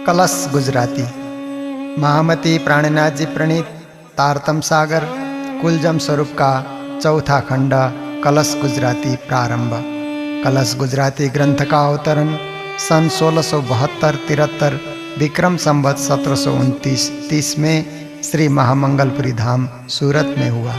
कलश गुजराती। महामती प्राणनाथ जी प्रणीत तारतम सागर कुलजम स्वरूप का चौथा खंड कलश गुजराती प्रारंभ। कलश गुजराती ग्रंथ का अवतरण सन 1672-73 विक्रम संवत 1729-30 में श्री महामंगलपुरी धाम सूरत में हुआ।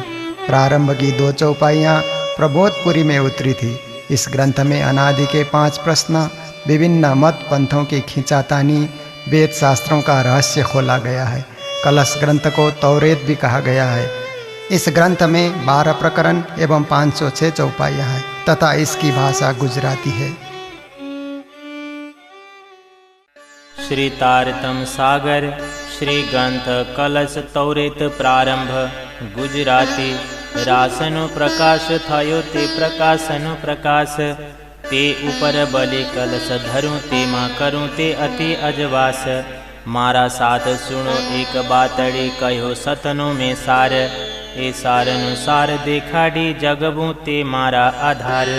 प्रारंभ की 2 चौपाइयाँ प्रबोधपुरी में उतरी थी। इस ग्रंथ में अनादि के 5 प्रश्न, विभिन्न मत पंथों की खींचातानी, वेद शास्त्रों का रहस्य खोला गया है। कलश ग्रंथ को तौरेत भी कहा गया है। इस ग्रंथ में 12 प्रकरण एवं 506 चौपाइयाँ हैं तथा इसकी भाषा गुजराती है। श्री तारतम सागर श्री ग्रंथ कलश तौरेत प्रारंभ गुजराती। रासनु प्रकाश थयो ते प्रकाशनु प्रकाश, ते ऊपर बले कलश धरूं ते माँ करूं ते अति अजवास। मारा साथ सुनो एक बातड़ी कहो सतनो में सार, ए सारनुसार देखाड़ी जगबूं ते मारा आधार।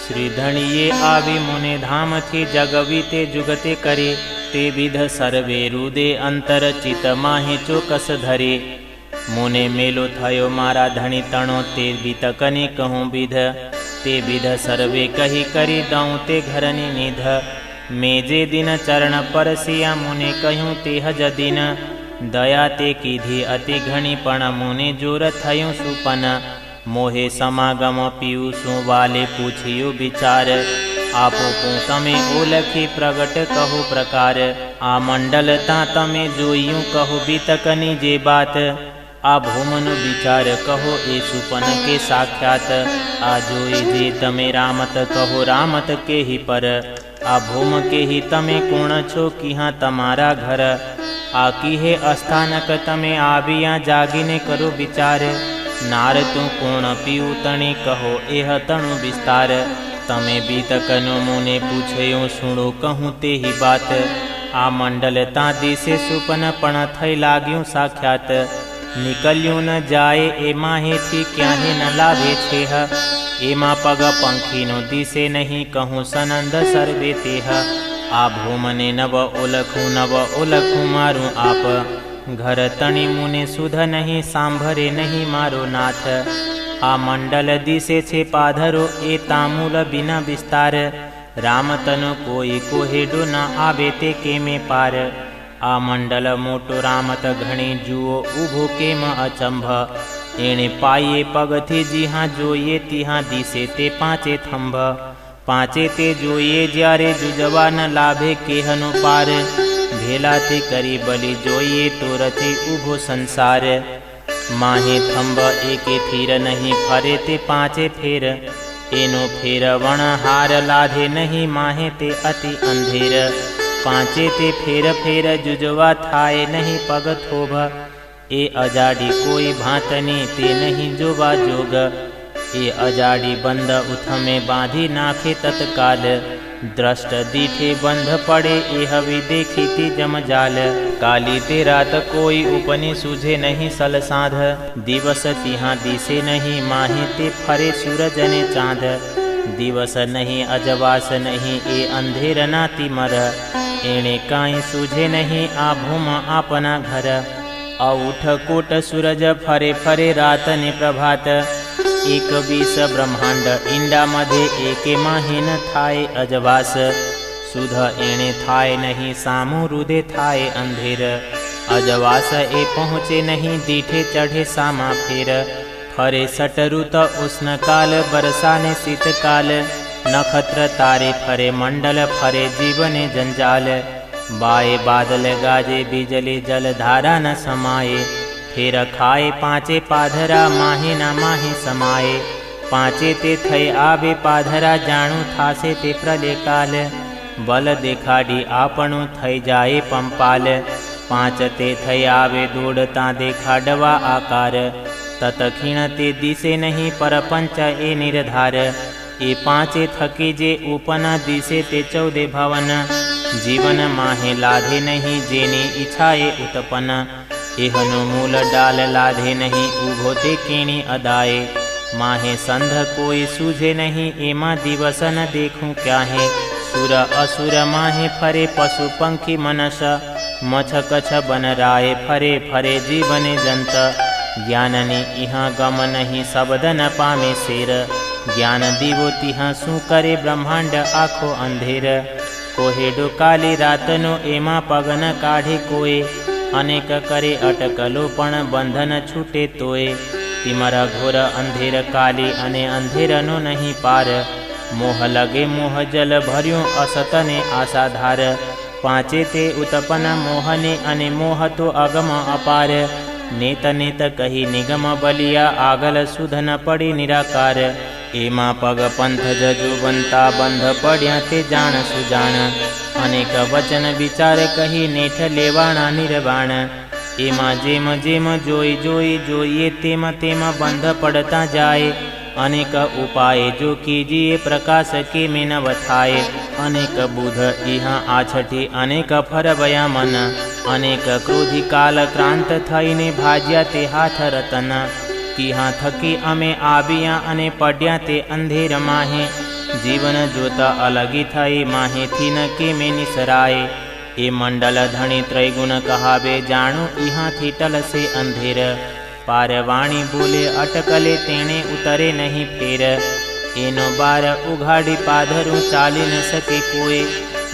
श्री धणिये आवी मुने धाम थी जगवी ते जुगते करे, ते विध सर्वे रुदे अंतर चित माहे चौकस धरे। मुने मेलो थयो मारा धणी तणो ते बीतकनी कहूँ विध, ते विध सर्वे कही करी दऊँ ते घरनी निध। मेजे दिन चरण परसिया मुने कहूँ ते हज दिन, दया ते कीधी अति घणी पण मुने जोर थयूं सुपन। मोहे समागम पीयू सु वाले पूछियो विचार, आपो को तमे ओलखी प्रगट कहो प्रकार। आ मंडल ता तमे जोइयूं कहो बीतकनी जे बात, आ भूमन विचार कहो ए सुपन के साक्षात। आ जोई जे तमे रामत कहो रामत के ही पर, आ भूम के ही तमे कोण छो किहाँ तमारा घर। आ की है अस्थानक तमे आविया जागीने करो विचार, नार तू कोण पीऊ तणी कहो एह तणु विस्तार। तमे बीतकनो मुने पूछयो सुनो कहूँ ते ही बात, आ मंडल ता दिसे सुपन पण थई लाग्यूं साक्षात। निकल्यूं न जाए एमा हेथी क्याहे न लाभे छेह, एमा पग पंखीनो दिसे नहीं कहूँ सनंद सर्वे तेह। आ भूमने नव ओलखूं मारूं आप, घर तणी मुने सुध नहीं सांभरे नहीं मारो नाथ। आ मंडल दिसे छे पाधरो ए तामूल बिना विस्तार, राम तनु कोई कोहेडो न आवे ते के में पार। आ मंडल मोटो रामत घणी जुओ उभो केम अचंभ, एणे पाये पगथी जिहाँ जोइए तिहाँ दिसे ते 5 थंभ। 5 ते जोइए ज्यारे जुजवा न लाभे केहनो पार, भेला ते करी बलि जोइए तो रचे उभो संसार। माहे थंभ एके थीर नहीं फरे ते 5 फेर, एनो फेर वण हार लाधे नहीं माहे ते अति अंधेर। 5 ते फेर फेर जुजवा थाए नहीं पग थोभ, ए अजाडी कोई भातनी ते नहीं जोवा जोग। ए अजाडी बंद उथ में बांधी नाखे तत्काल, दृष्ट दीठे बंध पड़े ए हवि देखी ती जमजाल। काली ते रात कोई उपनि सूझे नहीं सल साध, दिवस तिहाँ दिसे नहीं माहे ते फरे सूरज ने चाँद। दिवस नहीं अजवास नहीं ए अंधेर नाती मर, एणे काई सूझे नहीं आ भूम आपना घर। औठ कोट सूरज फरे फरे रात ने प्रभात, 21 ब्रह्मांड इंडा मध्य एके माहिन थाए अजवास। सुध एणे थाए नहीं सामू रुदे थाए अंधेर, अजवास ए पहुँचे नहीं दीठे चढ़े सामा फेर। फरे सटरुत उष्ण काल बरसा ने शीतकाल, नक्षत्र तारे फरे मंडल फरे जीवने जंजाल। बाए बादल गाजे बिजली जल धारा न समाये, फेर खाए 5 पाधरा माहे न माहे समाये। 5 ते थई आवे पाधरा जाणू थासे ते प्रलय काल, बल देखाड़ी आपणु थई जाए पंपाल। 5 ते थई आवे दौड़ता देखाडवा आकार, तत खीण ते दिसे नहीं परपंच ए निर्धार। ए 5 थकी जे उपना दिसे ते 14 भवन, जीवन माहे लाधे नहीं जेनी इच्छाए उत्पन्न। एहनो मूल डाल लाधे नहीं उभो ते केणी अदाए, माहे संध कोई सूझे नहीं एमा दिवस न देखूं क्या है। सुर असुर माहे फरे पशु पंखी मनस मछ कछ बन राय फरे फरे जीवने जंत ज्ञाननी इहाँ गम नहीं शब्द न पामे शेर ज्ञान दीवो तिहाँ शू करे ब्रह्मांड आखो अंधेर कोहेडो काली रातनो एमा पगन काढ़े कोए अनेक करे अटकलो पण बंधन छूटे तोए तिमरा घोर अंधेर काली अने अंधेरनो नहीं पार मोह लगे मोह जल भर्यो असतने आसाधार पांचे ते उत्पन्न मोहने अने मोह तो अगम अपार नेत नेत कही निगम बलिया आगल सुध न पड़ी निराकार एमा पग पंथ जजु बनता बंध पड्या ते जान सुजान अनेक वचन विचार कही नेठ लेवाणा निर्वाण एमा जेम जेम जोई जोई जोइए तेम तेम बंध पड़ता जाए अनेक उपाय जो कीजिए प्रकाश के में न वथाए अनेक बुध इहाँ आछठी अनेक फरवया मन अनेक क्रोधी काल क्रांत थईने भाज्या ते हाथ रतन तिहाँ थकी अमे आविया अने पड्या ते अंधेर माहे जीवन जोता अलगी थई माहे थी न के में निसराए ए मंडल धणी त्रैगुण कहावे जाणु इहाँ थी टल से अंधेर पारवाणी बोले अटकले तेणे उतरे नहीं फेर एनो बार उघाड़ी पाधरू चाली न सके कोए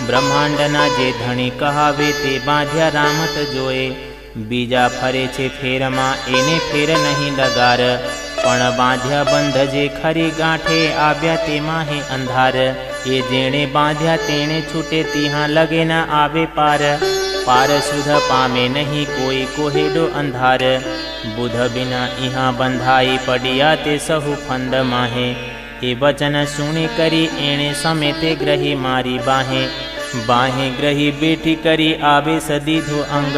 ब्रह्मांड ना जे धणी कहावे ते बांध्या रामत जोए बीजा फरे छे फेर मां एने फेर नहीं लगार पण बांध्या बंध जे खरी गांठे आव्या ते माहे अंधार ए जेणे बांध्या तेणे छूटे तिहाँ लगे न आवे पार पार सुध पामे नहीं कोई कोहेडो अंधार बुध बिना इहाँ बंधाई पडिया ते सहु फंद माहे ए वचन सुनी करी एणे समेते ग्रही मारी बाहे बाहे ग्रही बेठी करी आवे सदीधो अंग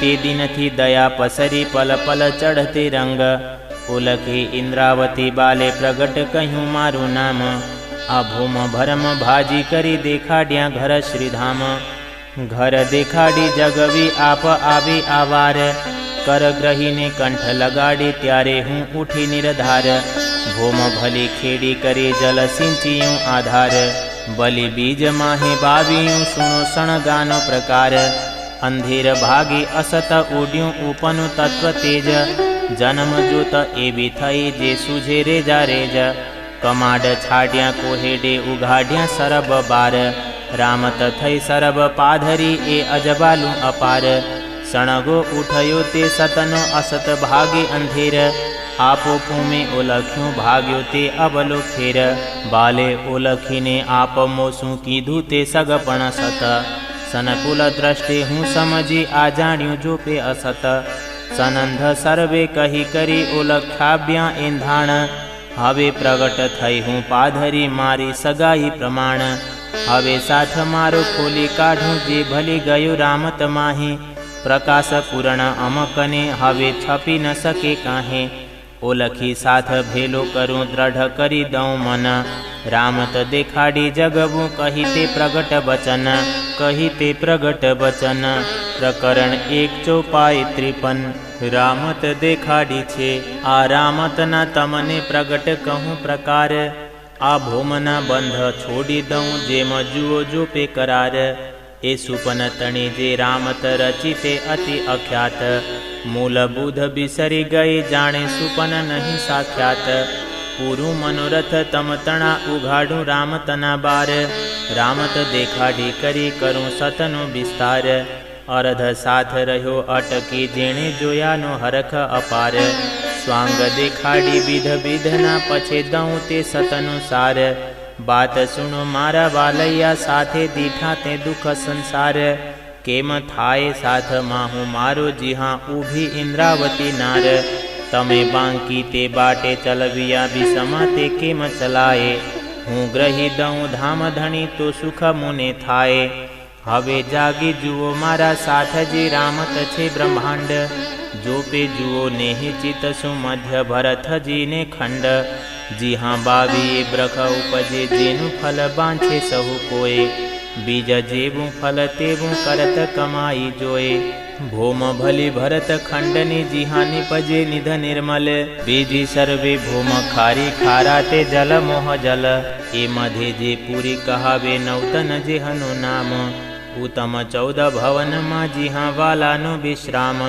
ते दिन थी दया पसरी पल पल चढ़ते रंग ओलखे इंद्रावती बाले प्रगट कहूँ मारू नाम आ भूम भरम भाजी करी देखाड्या घर श्रीधाम घर देखाड़ी जगवी आप आवी आवार कर ग्रही ने कंठ लगाड़ी त्यारे हूँ उठी निरधार भूम भली खेड़ी करे जल सिंचियूं आधार बलि बीज माहे बावियूं सुनो सण गानो प्रकार अंधेर भागी असत उड्यूं उपनु तत्व तेज जन्म जोत एवी थई जे सूझे रेजा रेज कमाड छाड्या कोहेडे उघाड्या सरब बार रामत थई सरब पाधरी ए अजबालू अपार सणगो उठयो ते सतनो असत भागे अंधेर आपो पुमे ओलख्यूं भाग्यो ते अबलो फेर बाले ओलखीने आप मोसू कीधु ते सगपण सत सनकुल दृष्टि हूँ समझी आ जाण्यू जो पे असत सनंध सर्वे कही करी ओलख्याभ्या एंधाण हवे प्रगट थई हूँ पाधरी मारी सगाई प्रमाण हवे साथ मारो खोली काढूं जे भली गयो रामत माहे प्रकाश पूर्ण अमकने हवे छपी न सके काहे ओलखी साथ भेलो करूं दृढ़ करी दऊं मन रामत देखाड़ी जगबू कहीते प्रगट वचन कहीते प्रगट वचन प्रकरण 1:53 रामत देखाड़ी छे आ रामत न तमने प्रगट कहूँ प्रकार आ भोमना बंध छोड़ी दऊं जेम जुओ जो पे करार ए सुपन तणी जे रामत रचिते अति अख्यात मूल बुध बिसरी गए जाने सुपन नहीं साख्यात पूरु मनोरथ तम तणा उघाड़ू रामतना बार रामत देखाड़ी करी करूं सतनो विस्तार अर्ध साथ रह्यो अटकी जेणे जोयानो हरख अपार स्वांग देखाड़ी विध विधना पछे दऊं ते सतनुसार बात सुनो मारा वालैया साथे दीठा ते दुख संसार केम थाए साथ माहू मारो जिहा ऊभी इंद्रावती नार तमे बांकी ते बाटे चलविया विषमा ते केम चलाए हूँ ग्रही दऊं धाम धनी तो सुख मुने थाए हवे जागी जुओ मारा साथ जी रामत छे ब्रह्मांड जो पे जुओ नेहि चित सुमध्य भरत जी ने खंड जी हाँ बावी ब्रख उपजे जेनु फल बांछे सहु कोए बीज जेबू फल तेबू करत कमाई जोए भौम भली भरत खंडनी जिहानी पजे निध निर्मल बीजी सर्वे भौम खारी खारा ते जल मोह जल ए मधे जे पूरी कहावे नौतन जे हनु नाम उत्तम 14 भवन मा जिहा वालानो विश्राम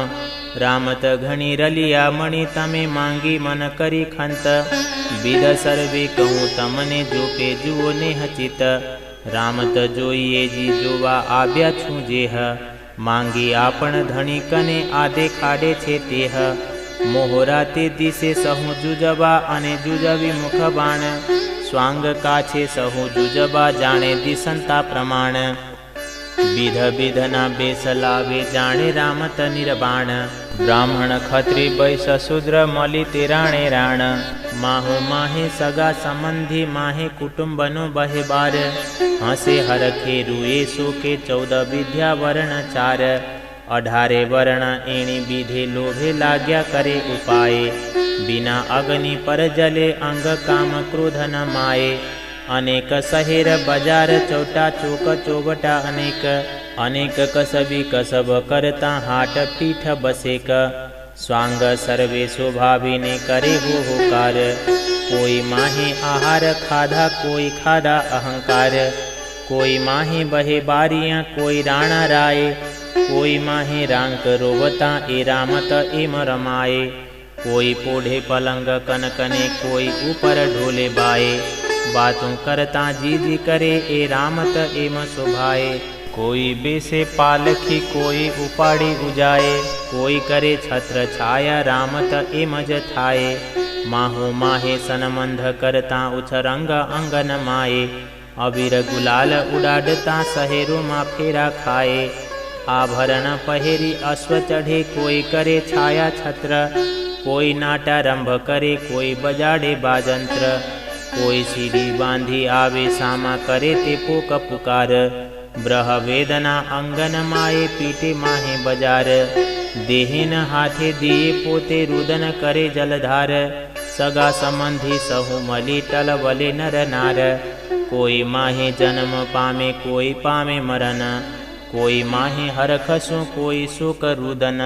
रामत घणी रलिया मणि तमे मांगी मन करी खंत विध सर्वे कहूँ तमने जोपे जुओ नेह चित रामत जोईए जी जोवा आव्या छू जेह मांगी आपण धणी कने आदे खाडे छे तेह मोहरा ते दिसे सहु जुजबा अने जुजवी मुख बाण स्वांग काछे सहु जुजबा जाने दिसंता प्रमाण विध विधना बेस लावे जाने रामत निर्बाण ब्राह्मण खत्री वैश्य शूद्र मली तेराणे राण माहु माहे सगा संबंधी माहे कुटुंबनो बहे बार हसे हरखे रुए सोके 14 विद्या वर्ण 4 18 वर्ण एणी विधे लोभे लाग्या करे उपाय बिना अग्नि पर जले अंग काम क्रोध न माये अनेक सहेर बजार चौटा चौक चौबटा अनेक अनेक कसबी कसब करता हाट पीठ बसेक स्वांग सर्वे स्वभावी ने करे हो होकार कोई माहे आहार खाधा कोई खाधा अहंकार कोई माहे बहे बारियां कोई राणा राय कोई माहे रांक रोवता ए रामत एम रमाए कोई पोढ़े पलंग कनकने कोई ऊपर ढोले बाए बातों करता जी जी करे ए रामत एम शोभाए कोई बेसे पालखी कोई उपाड़ी उजाए कोई करे छत्र छाया रामत एम ज थाए माहो माहे सनमंध करता उछरंग अंगन माए अबीर गुलाल उड़ाड़ता सहेरो मा फेरा खाए आभरण पहेरी अश्व चढ़े कोई करे छाया छत्र कोई नाटारंभ करे कोई बजाड़े बाजंत्र कोई सीढ़ी बांधी आवे सामा करे ते पोक पुकार ब्रह वेदना अंगन माए पीटे माहे बजार देहिन हाथे दिए पोते रुदन करे जलधार सगा संबंधी सहु मली टल वले नर नार कोई माहे जन्म पामे कोई पामे मरन कोई माहे हरखसु कोई सुख रुदन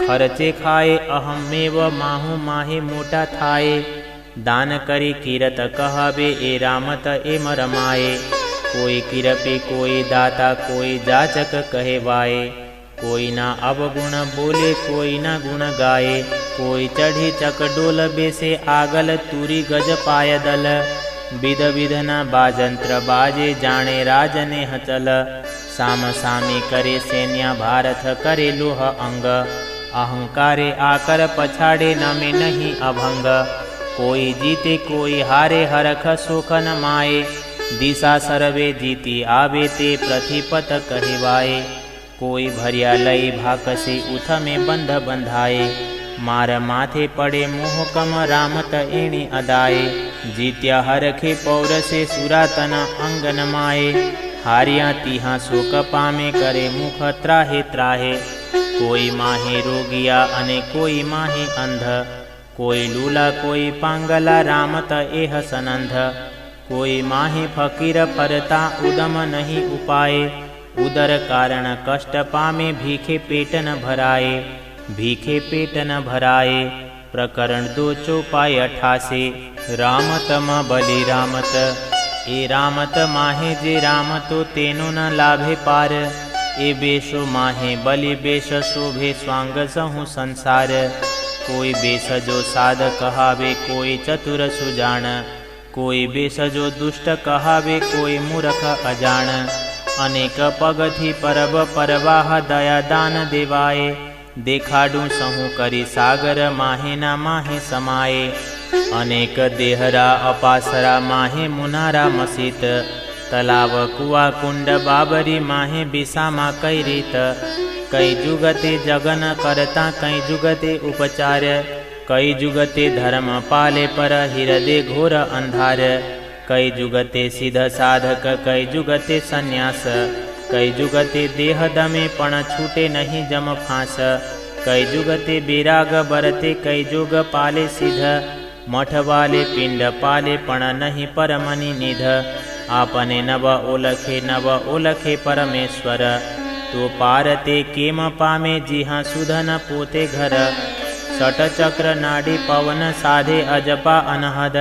खर्चे खाए अहमेव माहु माहे मोटा थाए दान करी कीरत कहावे ए रामत एम रमाए कोई किरपे कोई दाता कोई जाचक कहवाए कोई ना अवगुण बोले कोई ना गुण गाए कोई चढ़ी चकडोल बेसे आगल तुरी गज पायदल विध विधना बाजंत्र बाजे जाने राजने हचल साम सामी करे सैन्या भारत करे लोह अंग अहंकारे आकर पछाड़े नमे नहीं अभंग कोई जीते कोई हारे हरख सुख न माए दिशा सर्वे जीती आवे ते प्रतिपत कहवाए कोई भरिया लई भाकसे उथ में बंध बंधाए मार माथे पड़े मोह कम रामत एणी अदाए जीत्या हरखे पौरसे सुरातन अंगन माए हारिया तिहा शोक पामे करे मुख त्राहे त्राहे कोई माहे रोगिया अने कोई माहे अंध कोई लूला कोई पांगला रामत एह सनंध कोई माहे फकीर फरता उदम नहीं उपाए उदर कारण कष्ट पामे भीखे पेट न भराए भीखे पेट न भराए प्रकरण 2 चौपाई 88 रामत म बलि रामत ए रामत माहे जे रामतो तेनो न लाभे पार ए बेशो माहे बलि बेश शोभे स्वांग सहु संसार कोई बेस जो साध कहावे कोई चतुर सुजान कोई बेस जो दुष्ट कहावे कोई मूर्ख अजान अनेक पगथी परब परवाह दया दान देवाए देखाडू सहु करी सागर माहे ना माहे समाये अनेक देहरा अपासरा माहे मुनारा मसीत तलाव कुआ कुंड बाबरी माहे बिसामा कई रीत कई जुगते जगन करता कई जुगते उपचार कई जुगते धर्म पाले पर हृदय घोर अंधार कई जुगते सिद्ध साधक कई जुगते संन्यास कई जुगते देह दमे पण छूटे नहीं जम फांस कई जुगते बेराग बरते कई जुग पाले सिद्ध मठ वाले पिंड पाले पण नहीं परमनि निध आपने नव ओलखे परमेश्वर तो पारते केम पामे जिहा सुधन पोते घर। सट चक्र नाडी पवन साधे अजपा अनहद।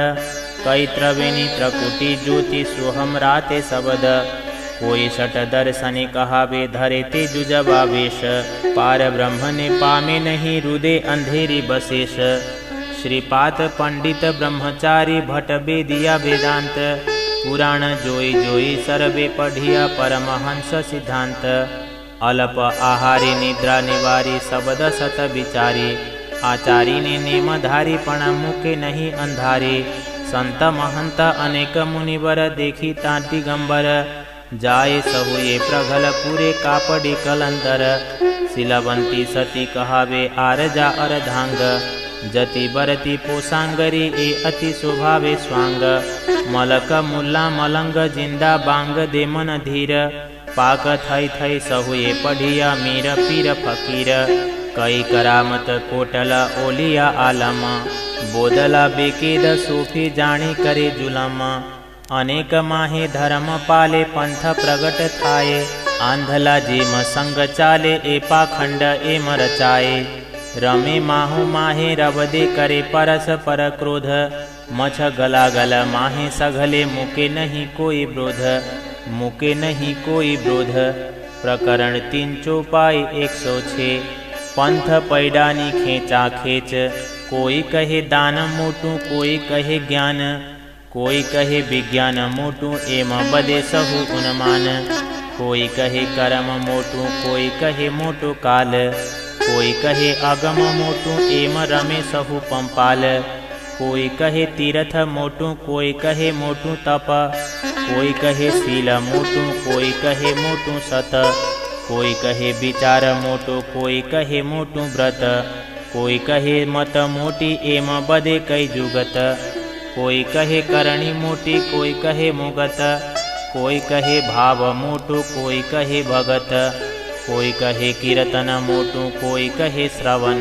कई त्रिवेणी त्रिकुटी ज्योति सोहम राते सबद। कोई सट दर्शने कहावे धरे ते जुजबा वेश। पार ब्रह्म ने पामे नहीं रुदे अंधेरी बसेश। श्रीपाद पंडित ब्रह्मचारी भट्ट बेदिया वेदांत। पुराण जोई जोई सर्वे पढ़िया परमहंस सिद्धांत। अल्प आहारी निद्रा निवारी शब्द सत विचारी। आचारी ने नेम धारी पण मुके नहीं अंधारी। संत महंत अनेक मुनिवर देखी तांति गंबर। जाए सहुए प्रगल पूरे कापड़ी कलंदर। सिलवंती सती कहावे आरजा अर्धांग। जति बरती पोसांगरी ए अति स्वभावे स्वांग। मलक मुल्ला मलंग जिंदा बांग दे मन धीर। पाक थई थई सहुए पढ़िया मीर पीर फकीर। कई करामत कोटल ओलिया आलम। बोदला बेकेद सूफी जानी करे जुलम। अनेक माहे धर्म पाले पंथ प्रगट थाए। आंधला जेम संग चाले ए पाखंड ए मरचाए। रमे माहु माहे रवदे करे परस पर क्रोध। मछ गला गल माहे सघले मुके नहीं कोई ब्रोध। मुके नहीं कोई ब्रोध। प्रकरण 3 चौपाई 106। पंथ पैडानी खेचा खेच। कोई कहे दान मोटू कोई कहे ज्ञान। कोई कहे विज्ञान मोटू एम बदे सहु उन्मान। कोई कहे कर्म मोटू कोई कहे मोटू काल। कोई कहे अगम मोटू एम रमे सहु पंपाल। कोई कहे तीर्थ मोटू कोई कहे मोटू तप। कोई कहे शील मोटू कोई कहे मोटू सत। कोई कहे विचार मोटू कोई कहे मोटू व्रत। कोई कहे मत मोटी एम बदे कई जुगत। कोई कहे करणी मोटी कोई कहे मुगत। कोई कहे भाव मोटू कोई कहे भगत। कोई कहे कीर्तन मोटू कोई कहे श्रवण।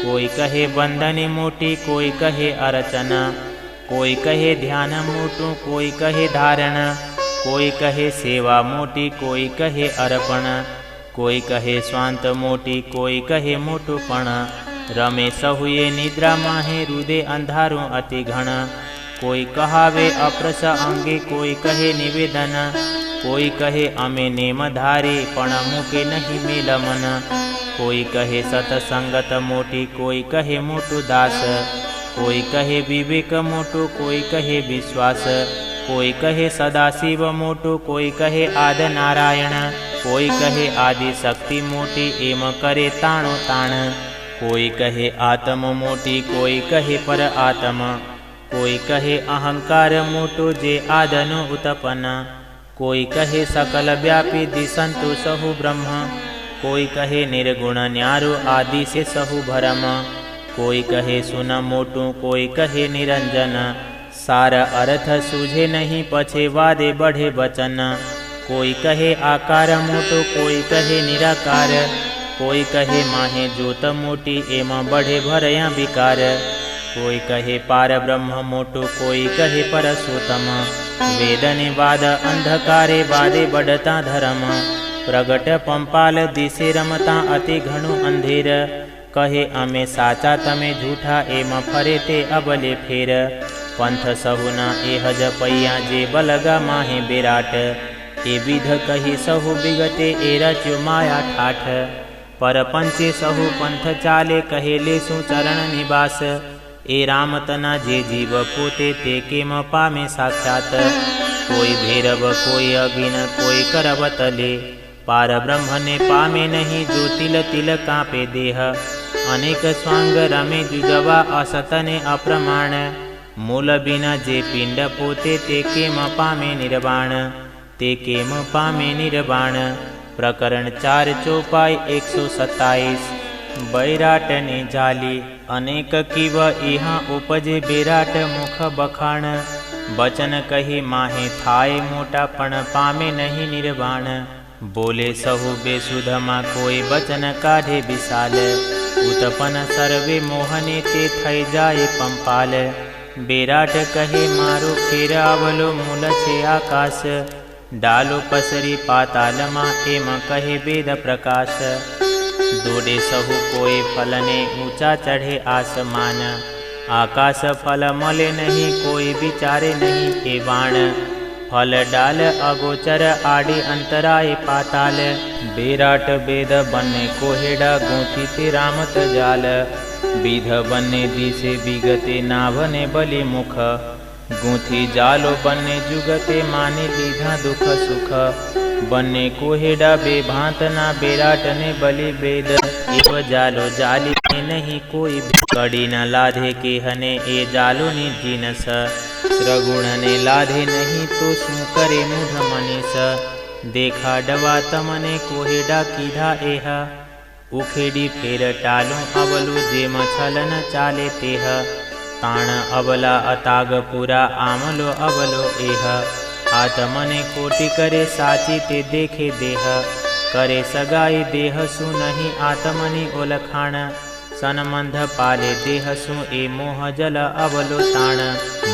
कोई कहे बंदनी मोटी कोई कहे अर्चना। कोई कहे ध्यान मोटू कोई कहे धारण। कोई कहे सेवा मोटी कोई कहे अर्पण। कोई कहे स्वांत मोटी कोई कहे मोटूपण। रमे सहुए निद्रा माहे रुदे अंधारू अति घण। कोई कहावे अप्रस अंगे कोई कहे निवेदन। कोई कहे अमे नेम धारी पण मुके नहीं मेल मन। कोई कहे सतसंगत मोटी कोई कहे मोटू दास। कोई कहे विवेक मोटू कोई कहे विश्वास। कोई कहे सदाशिव मोटू कोई कहे आद नारायण। कोई कहे आदि शक्ति मोटी एम करे ताणो ताण। कोई कहे आत्म मोटी कोई कहे पर आत्मा। कोई कहे अहंकार मोटो जे आदनो उत्पन्न। कोई कहे सकल व्यापी दिसंतु सहु ब्रह्म। कोई कहे निर्गुण न्यारो आदि से सहु भरम। कोई कहे सुन मोटू कोई कहे निरंजन। सार अर्थ सूझे नहीं पछे वादे बढ़े वचन। कोई कहे आकार मोटो कोई कहे निराकार। कोई कहे माहे ज्योत मोटी एम बढ़े भरया विकार। कोई कहे पार ब्रह्म मोटो कोई कहे परसोत्तम। वेदने वाद अंधकारे वादे बढ़ता धर्म। प्रगट पंपाल दिसे रमता अति घणु अंधेर। कहे अमे साचा तमे झूठा एम फरे ते अबले फेर। पंथ सहुना एहज पैया जे बलगा माहे बेराट। ए विध कही सहु बिगटे ए रच्यो माया ठाठ। पर पंचे सहु पंथ चाले कहे लेसु चरण निवास। ए राम तना जे जीव पोते ते केम पामे साक्षात। कोई भैरव कोई अगिन कोई करब तले। पार ब्रह्म ने पामे नहीं जो तिल तिल कांपे देह। अनेक स्वांग रमे जुजवा असतने अप्रमाण। मूल बिना जे पिंड पोते ते केम पामे निर्वाण। ते केम पामे निर्वाण। प्रकरण 4 चौपाई 127। बैराट ने जाली अनेक किव इहाँ उपजे बेराट मुख बखाण। बचन कही माहे थाए मोटापण पामे नहीं निर्वाण। बोले सहु बेसुधमा कोई बचन काढ़े विशाल। उत्पन्न सर्वे मोहने ते थई जाए पंपाल। बेराट कहे मारो फेर आवलो मूल छे आकाश। डालो पसरी पातालमा एम कहे वेद प्रकाश। दौड़े सहु कोई फलने ऊंचा चढ़े आसमान। आकाश फल मले नहीं कोई विचारे नहीं ए बाण। फल डाल अगोचर आड़ी अंतराय पाताल। बेराट वेद बने कोहेड़ा गूंथी ते रामत जाल। विध बने दिसे विगते नाभने बलि मुख। गूंथी जालो बने जुगते माने लीधा दुख सुख। बने कोहेड़ा बेभांत ना बेराट ने बलि वेद। एव जालो जाली में नहीं कोई कड़ी न लाधे के हने ए जालो नि जीनस। श्रगुण ने लाधे नहीं तो शू करे मुध मनीष। देखा डवा तमने कोहेड़ा कीधा एह। उखेड़ी फेर टालू अवलु जेम छलन चाले तेह। ताण अबला अताग पुरा आमलो अबलो एह। आत्मने कोटि करे साची ते देखे देह। करे सगाई देह सु नहीं आत्मनि ओलखाण। सनमंध पाले देह सु ए मोह जल अवलो ताण।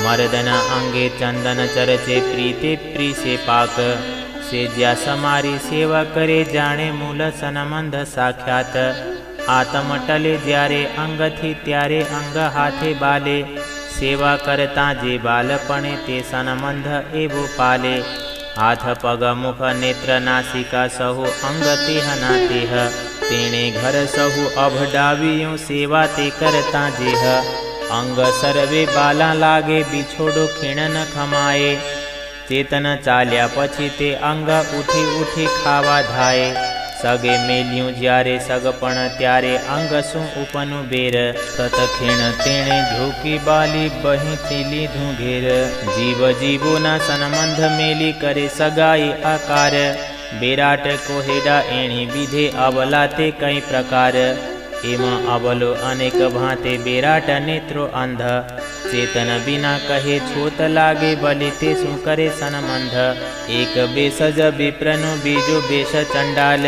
मर्दन अंगे चंदन चरचे प्रीते प्री से पाक। से ज्या समारी सेवा करे जाने मूल सनमंध साख्यात। आत्म टले ज्यारे अंग थी त्यारे अंग हाथे बाले। सेवा करता जे बालपणे ते सनमंध एवो पाले। हाथ पग मुख नेत्र नासिका सहु अंग तेह ना तेह। तेणे घर सहु अभडावियों सेवा ते करता जेह। अंग सर्वे बाला लागे बिछोड़ो खीण न खमाए। चेतन चाल्या पछी ते अंग उठी उठी खावा धाए। सगे मेलियों ज्यारे सगपण त्यारे अंग सु उपनु बेर। तत खीण तेणे झोकी बाली बही थीली धूघेर। जीव जीवो ना सनमंध मेली करे सगाई आकार। बेराट कोहेड़ा एणी विधे अबलाते कई प्रकार। एम अबलो अनेक भांते बेराट नेत्रो अंध। चेतन बिना कहे छोत लागे बलि ते सु करे सनमंध। एक बेसज विप्रनु बीजो बेश चंडाल।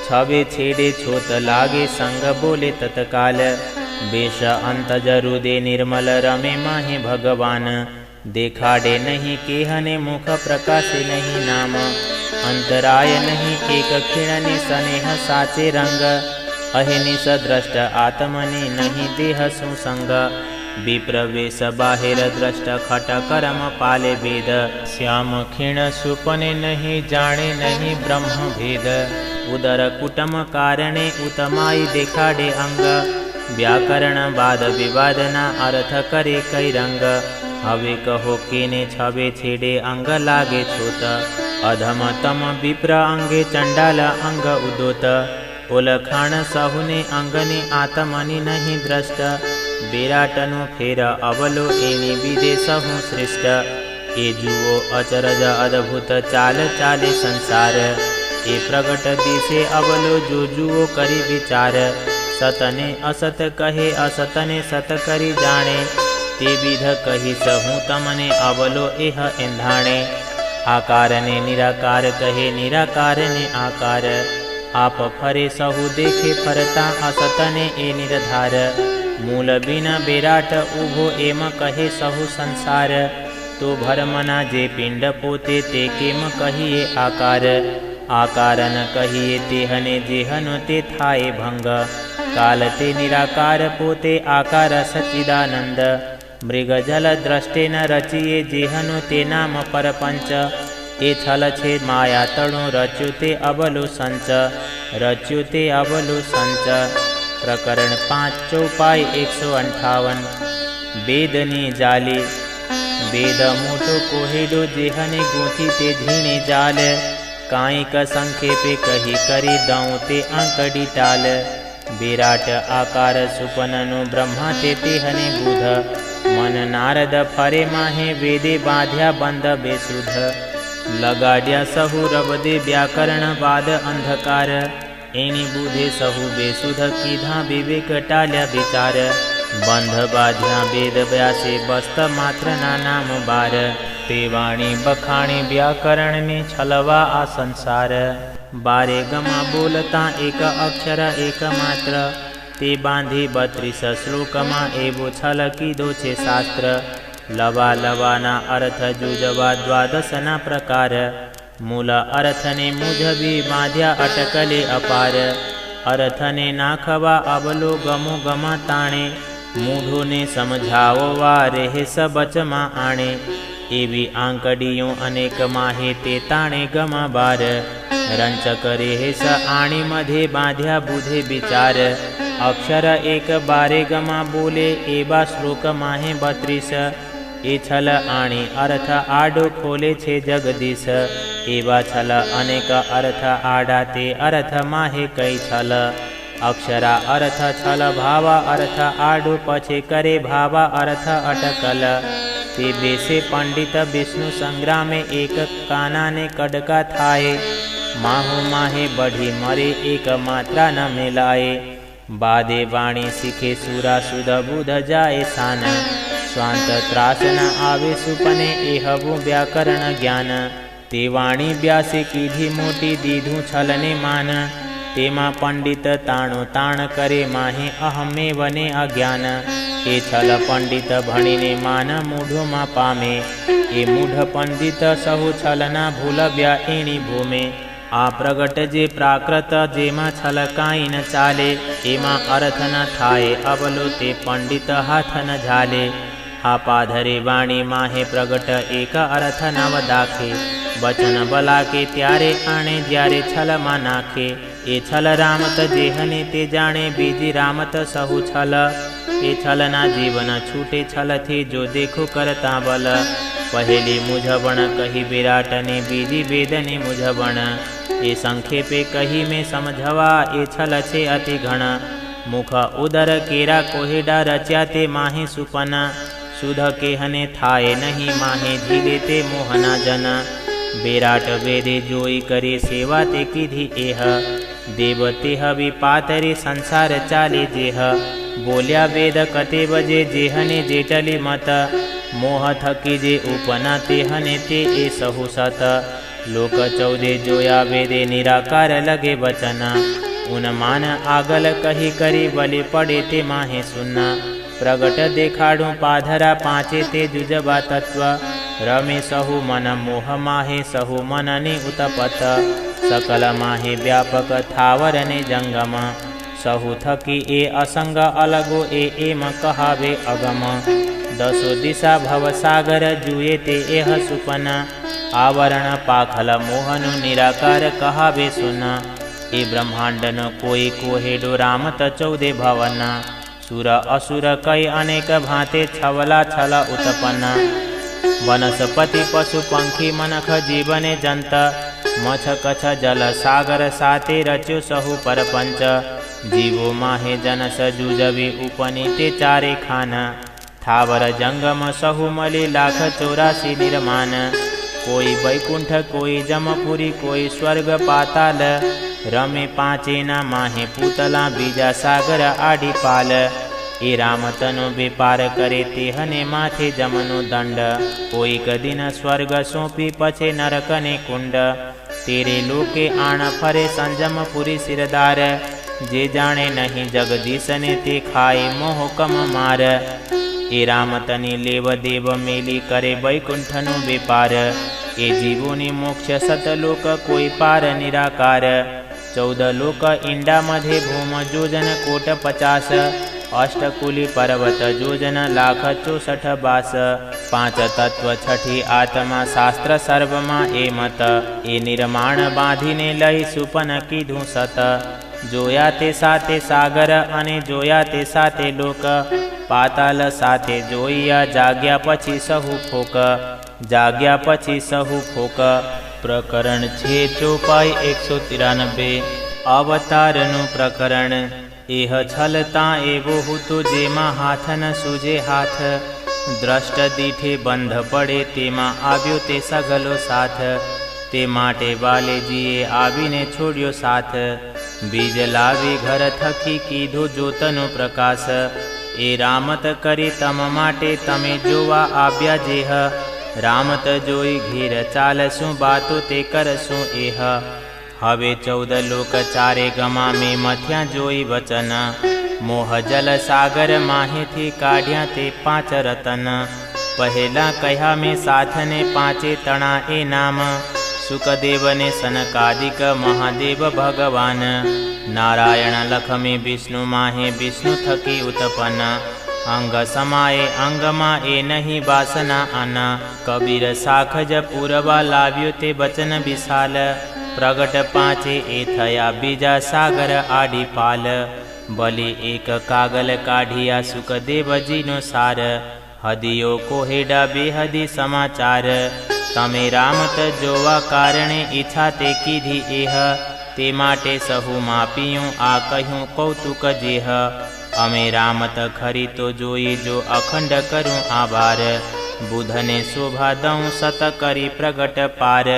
छवे छेड़े छोत लागे संग बोले तत्काल। बेश अंत जरुदे निर्मल रमे माहे भगवान। देखाड़े नहीं केहने मुख प्रकाशे नहीं नाम। अंतराय नहीं एक खिणनि स्नेह साचे रंग। अहिनिस दृष्ट आत्मनि नहीं देह सुसंग। विप्रवेश बाहिर दृष्ट खट करम पाले वेद। श्याम क्षीण सुपने नहीं जाने नहीं ब्रह्म भेद। उदर कुटम कारणे उत्तमाई देखाड़े अंग। व्याकरण वाद विवाद न अर्थ करे कई रंग। हवे कहो केने छवे छेड़े अंग लागे छोत। अधम तम विप्र अंगे चंडाल अंग उदोत। ओलखाण सहुने अंगने आत्मनि नहीं दृष्ट। बेराटनु फेर अवलो एनी विदे सहु श्रेष्ठ। ए जुओ अचरज अद्भुत चाल चाले संसार। ए प्रगट दिसे अवलो जो जुओ करी विचार। सतने असत कहे असतने सत करी जाने। ते विध कही सहु तमने अवलो एह एंधाणे। आकार ने निराकार कहे निराकार ने आकार। आप फरे सहु देखे फरता असतने ए निर्धार। मूल बिना बेराट उभो एम कहे सहु संसार। तो भरमना जे पिंड पोते ते केम कहिए आकार। आकार न कहिए तेहने जेहनु ते थाए भंग। काल ते निराकार पोते आकार सच्चिदानंद। मृग जल द्रष्टे न रचिए जेहनु ते नाम परपंच। ए छल छे माया तणु रच्युते अबलु संच। रच्युते अबलु संच। प्रकरण 5 चौपाई 158। वेदनी जाली। वेद मोटो कोहेडो जेहने गूंथी ते झीणे जाल। काई का संक्षेपे कही करी दऊं ते अंकड़ी टाल। बेराट आकार सुपननु ब्रह्मा ते तेहने बुध। मन नारद फरे माहे वेदे बाध्या बंद बेसुध। लगाड्या सहु रबदे व्याकरण वाद अंधकार। एनी बुधे सहु बेसुध कीधा विवेक टाल्या विचार। बंध बाध्या वेद व्यासे बस्त मात्र ना नाम बार। ते वाणी बखाणी व्याकरण में छलवा आ संसार। बारे गमा बोलता एक अक्षर एक मात्र। ते बांधी 32 श्लोकमा एवो छल कीधो छे शास्त्र। लवा लवाना अर्थ जुजवा 12 ना प्रकार। मूल अर्थने मुझबी बांध्या अटकले अपार। अर्थने नाखवा अबलो गमो गमा ताणे, मूढ़ो ने समझावो वा रेह सबचमा आणे। एवी आंकड़ियों अनेक माहे ते ताणे गमा बार, रंच करे हे स आणी मधे बांध्या बुधे विचार। अक्षर एक बारे गमा बोले एबा श्लोक माहे 32, ए छल आणी अर्थ आडो खोले छे जगदीश। एवा छल अनेक अर्थ आडा ते अर्थ माहे कई छल। अक्षरा अर्थ छल भावा अर्थ आडो पछे करे भावा अर्थ अटकल। ते बेसे पंडित विष्णु संग्रामे एक काना ने कड़का थाए। माहु माहे बढ़ी मरे एक मात्रा न मिलाए। बादे वाणी सीखे सूरा सुध बुध जाए सान। स्वांत त्रास न आवे सुपने एहबु व्याकरण ज्ञान। ते वाणी ब्यासे कीधी मोटी दीधु छलने मान। तेमा पंडित ताणो ताण करे माहे अहमे वने अज्ञान। ए छल पंडित भणीने मान मूढ़ो मा पामे। ए मूढ़ पंडित सहु छलना भूल व्या एणी भूमे। आ प्रगट जे प्राकृत जेमा छल काई न चाले। एमा अर्थ न थाए अबलो ते पंडित हाथ न झाले। आ पाधरे वाणी माहे प्रगट एक अर्थ नव दाखे। वचन बला के त्यारे आणे ज्यारे छल मा नाखे। ए छल रामत जेहने ते जाने बीजी रामत सहु छल। ए छलना जीवन छूटे छल थे जो देखो करता बल। पहली मुझबण कही विराट ने बीजी वेदने मुझबण। ए संक्षेपे कही में समझवा ए छल छे अति घण। मुख उदर केरा कोहेडा रच्या ते माहे सुपना। सुध केहने थाए नहीं माहे झीले ते मोहना जना। विराट वेदे जोई करे सेवा ते कीधी एह। देव तेह विपातरे संसार चाले जेह। बोल्या वेद कते बजे जेहने जेटली मत। मोह थकी जे उपना तेहने ते ए सहु सत। लोक 14 जोया वेदे निराकार लगे वचना। उन्मान आगल कही करी बलि पड़े ते माहे सुनना। प्रगट देखाड़ू पाधरा पांचे ते जुजबा तत्व। रमे सहु मन मोह माहे सहु मनने उतपत। सकल माहे व्यापक थावर ने जंगम। सहु थकी ए असंग अलगो एम कहावे अगम। दसो दिशा भव सागर जुए ते एह सुपना। आवरण पाखल मोहनु निराकार कहावे सुना। ए ब्रह्मांडन कोई कोहेडो रामत 14 भवना। सुर असुर कई अनेक भांते छवला छल उत्पन्न। वनस्पति पशु पंखी मनख जीवने जंत। मछ कछ जल सागर साते रच्यो सहु परपंच। जीवो माहे जन सजुजवी उपनीते चारे खाना। थावर जंगम सहु मलि लाख 84 निर्माण। कोई वैकुंठ कोई जमपुरी कोई स्वर्ग पाताल। रमे पांचेना माहे पूतला बीजा सागर आडी पाल। ए रामतनो व्यापार करे तेहने माथे जमनो दंड। कोई दिन स्वर्ग सौंपी पछे नरकने कुंड। तेरे लोके आण फरे संजमपुरी सिरदार। जे जाने नहीं जगदीश ने ते खाए मोह कम मार। ए रामतनी लेव देव मेली करे वैकुंठनो व्यापार। ए जीवोनी मोक्ष सतलोक कोई पार निराकार। 14 लोक इंडा मधे भूम जोजन कोट 50। अष्टकुली पर्वत जोजन लाख 64 बास। 5 तत्व छठी आत्मा शास्त्र सर्वमा ए मत। ए निर्माण बांधीने लई सुपन कीधु सत। जोया ते साथे सागर अने जोया ते साथे लोक। पाताल साथे जोइया जाग्या पछी सहु फोक। जाग्या पछी सहु फोक। प्रकरण 6 चौपाई 193। अवतारनु प्रकरण। एह छलता एवो हुतु जेमा हाथ न सूझे हाथ। द्रष्ट दीठे बंध पड़े तेमा आव्यो ते सगलो साथ। ते माटे वाले जीए आवीने छोड़्यो साथ। बीज लावे घर थकी कीधो जोतनो प्रकाश। ए रामत करे तम माटे तमे जोवा आव्या जेह। रामत जोई घेर चालसु बातो ते करसु एह। हवे 14 लोक चारे गमा में मथ्या जोई वचन। मोह जल सागर माहे थी काढ़िया ते 5 रतन। पहला कहा में साथ ने 5 तणा ए नाम। सुखदेवने सनकादिक महादेव भगवान। नारायण लखमे विष्णु माहे विष्णु थकी उत्पन्न। अंग समाये अंगमा ए नहीं वासना आना। कबीर साखज पूरवा लाव्यो ते वचन विशाल। प्रगट पांचे ए थया बीजा सागर आडी पाल। बलि एक कागल काढ़िया सुखदेव जीनो सार। हदियो कोहेडा बेहदी समाचार। तमे रामत जोवा कारणे इच्छा ते कीधी एह। ते माटे सहु मापियूं आ कहूँ कौतुक जेह। अमे रामत खरी तो जोई जो अखंड करूँ आभार। बुधने शोभा दऊँ सत करी प्रगट पार।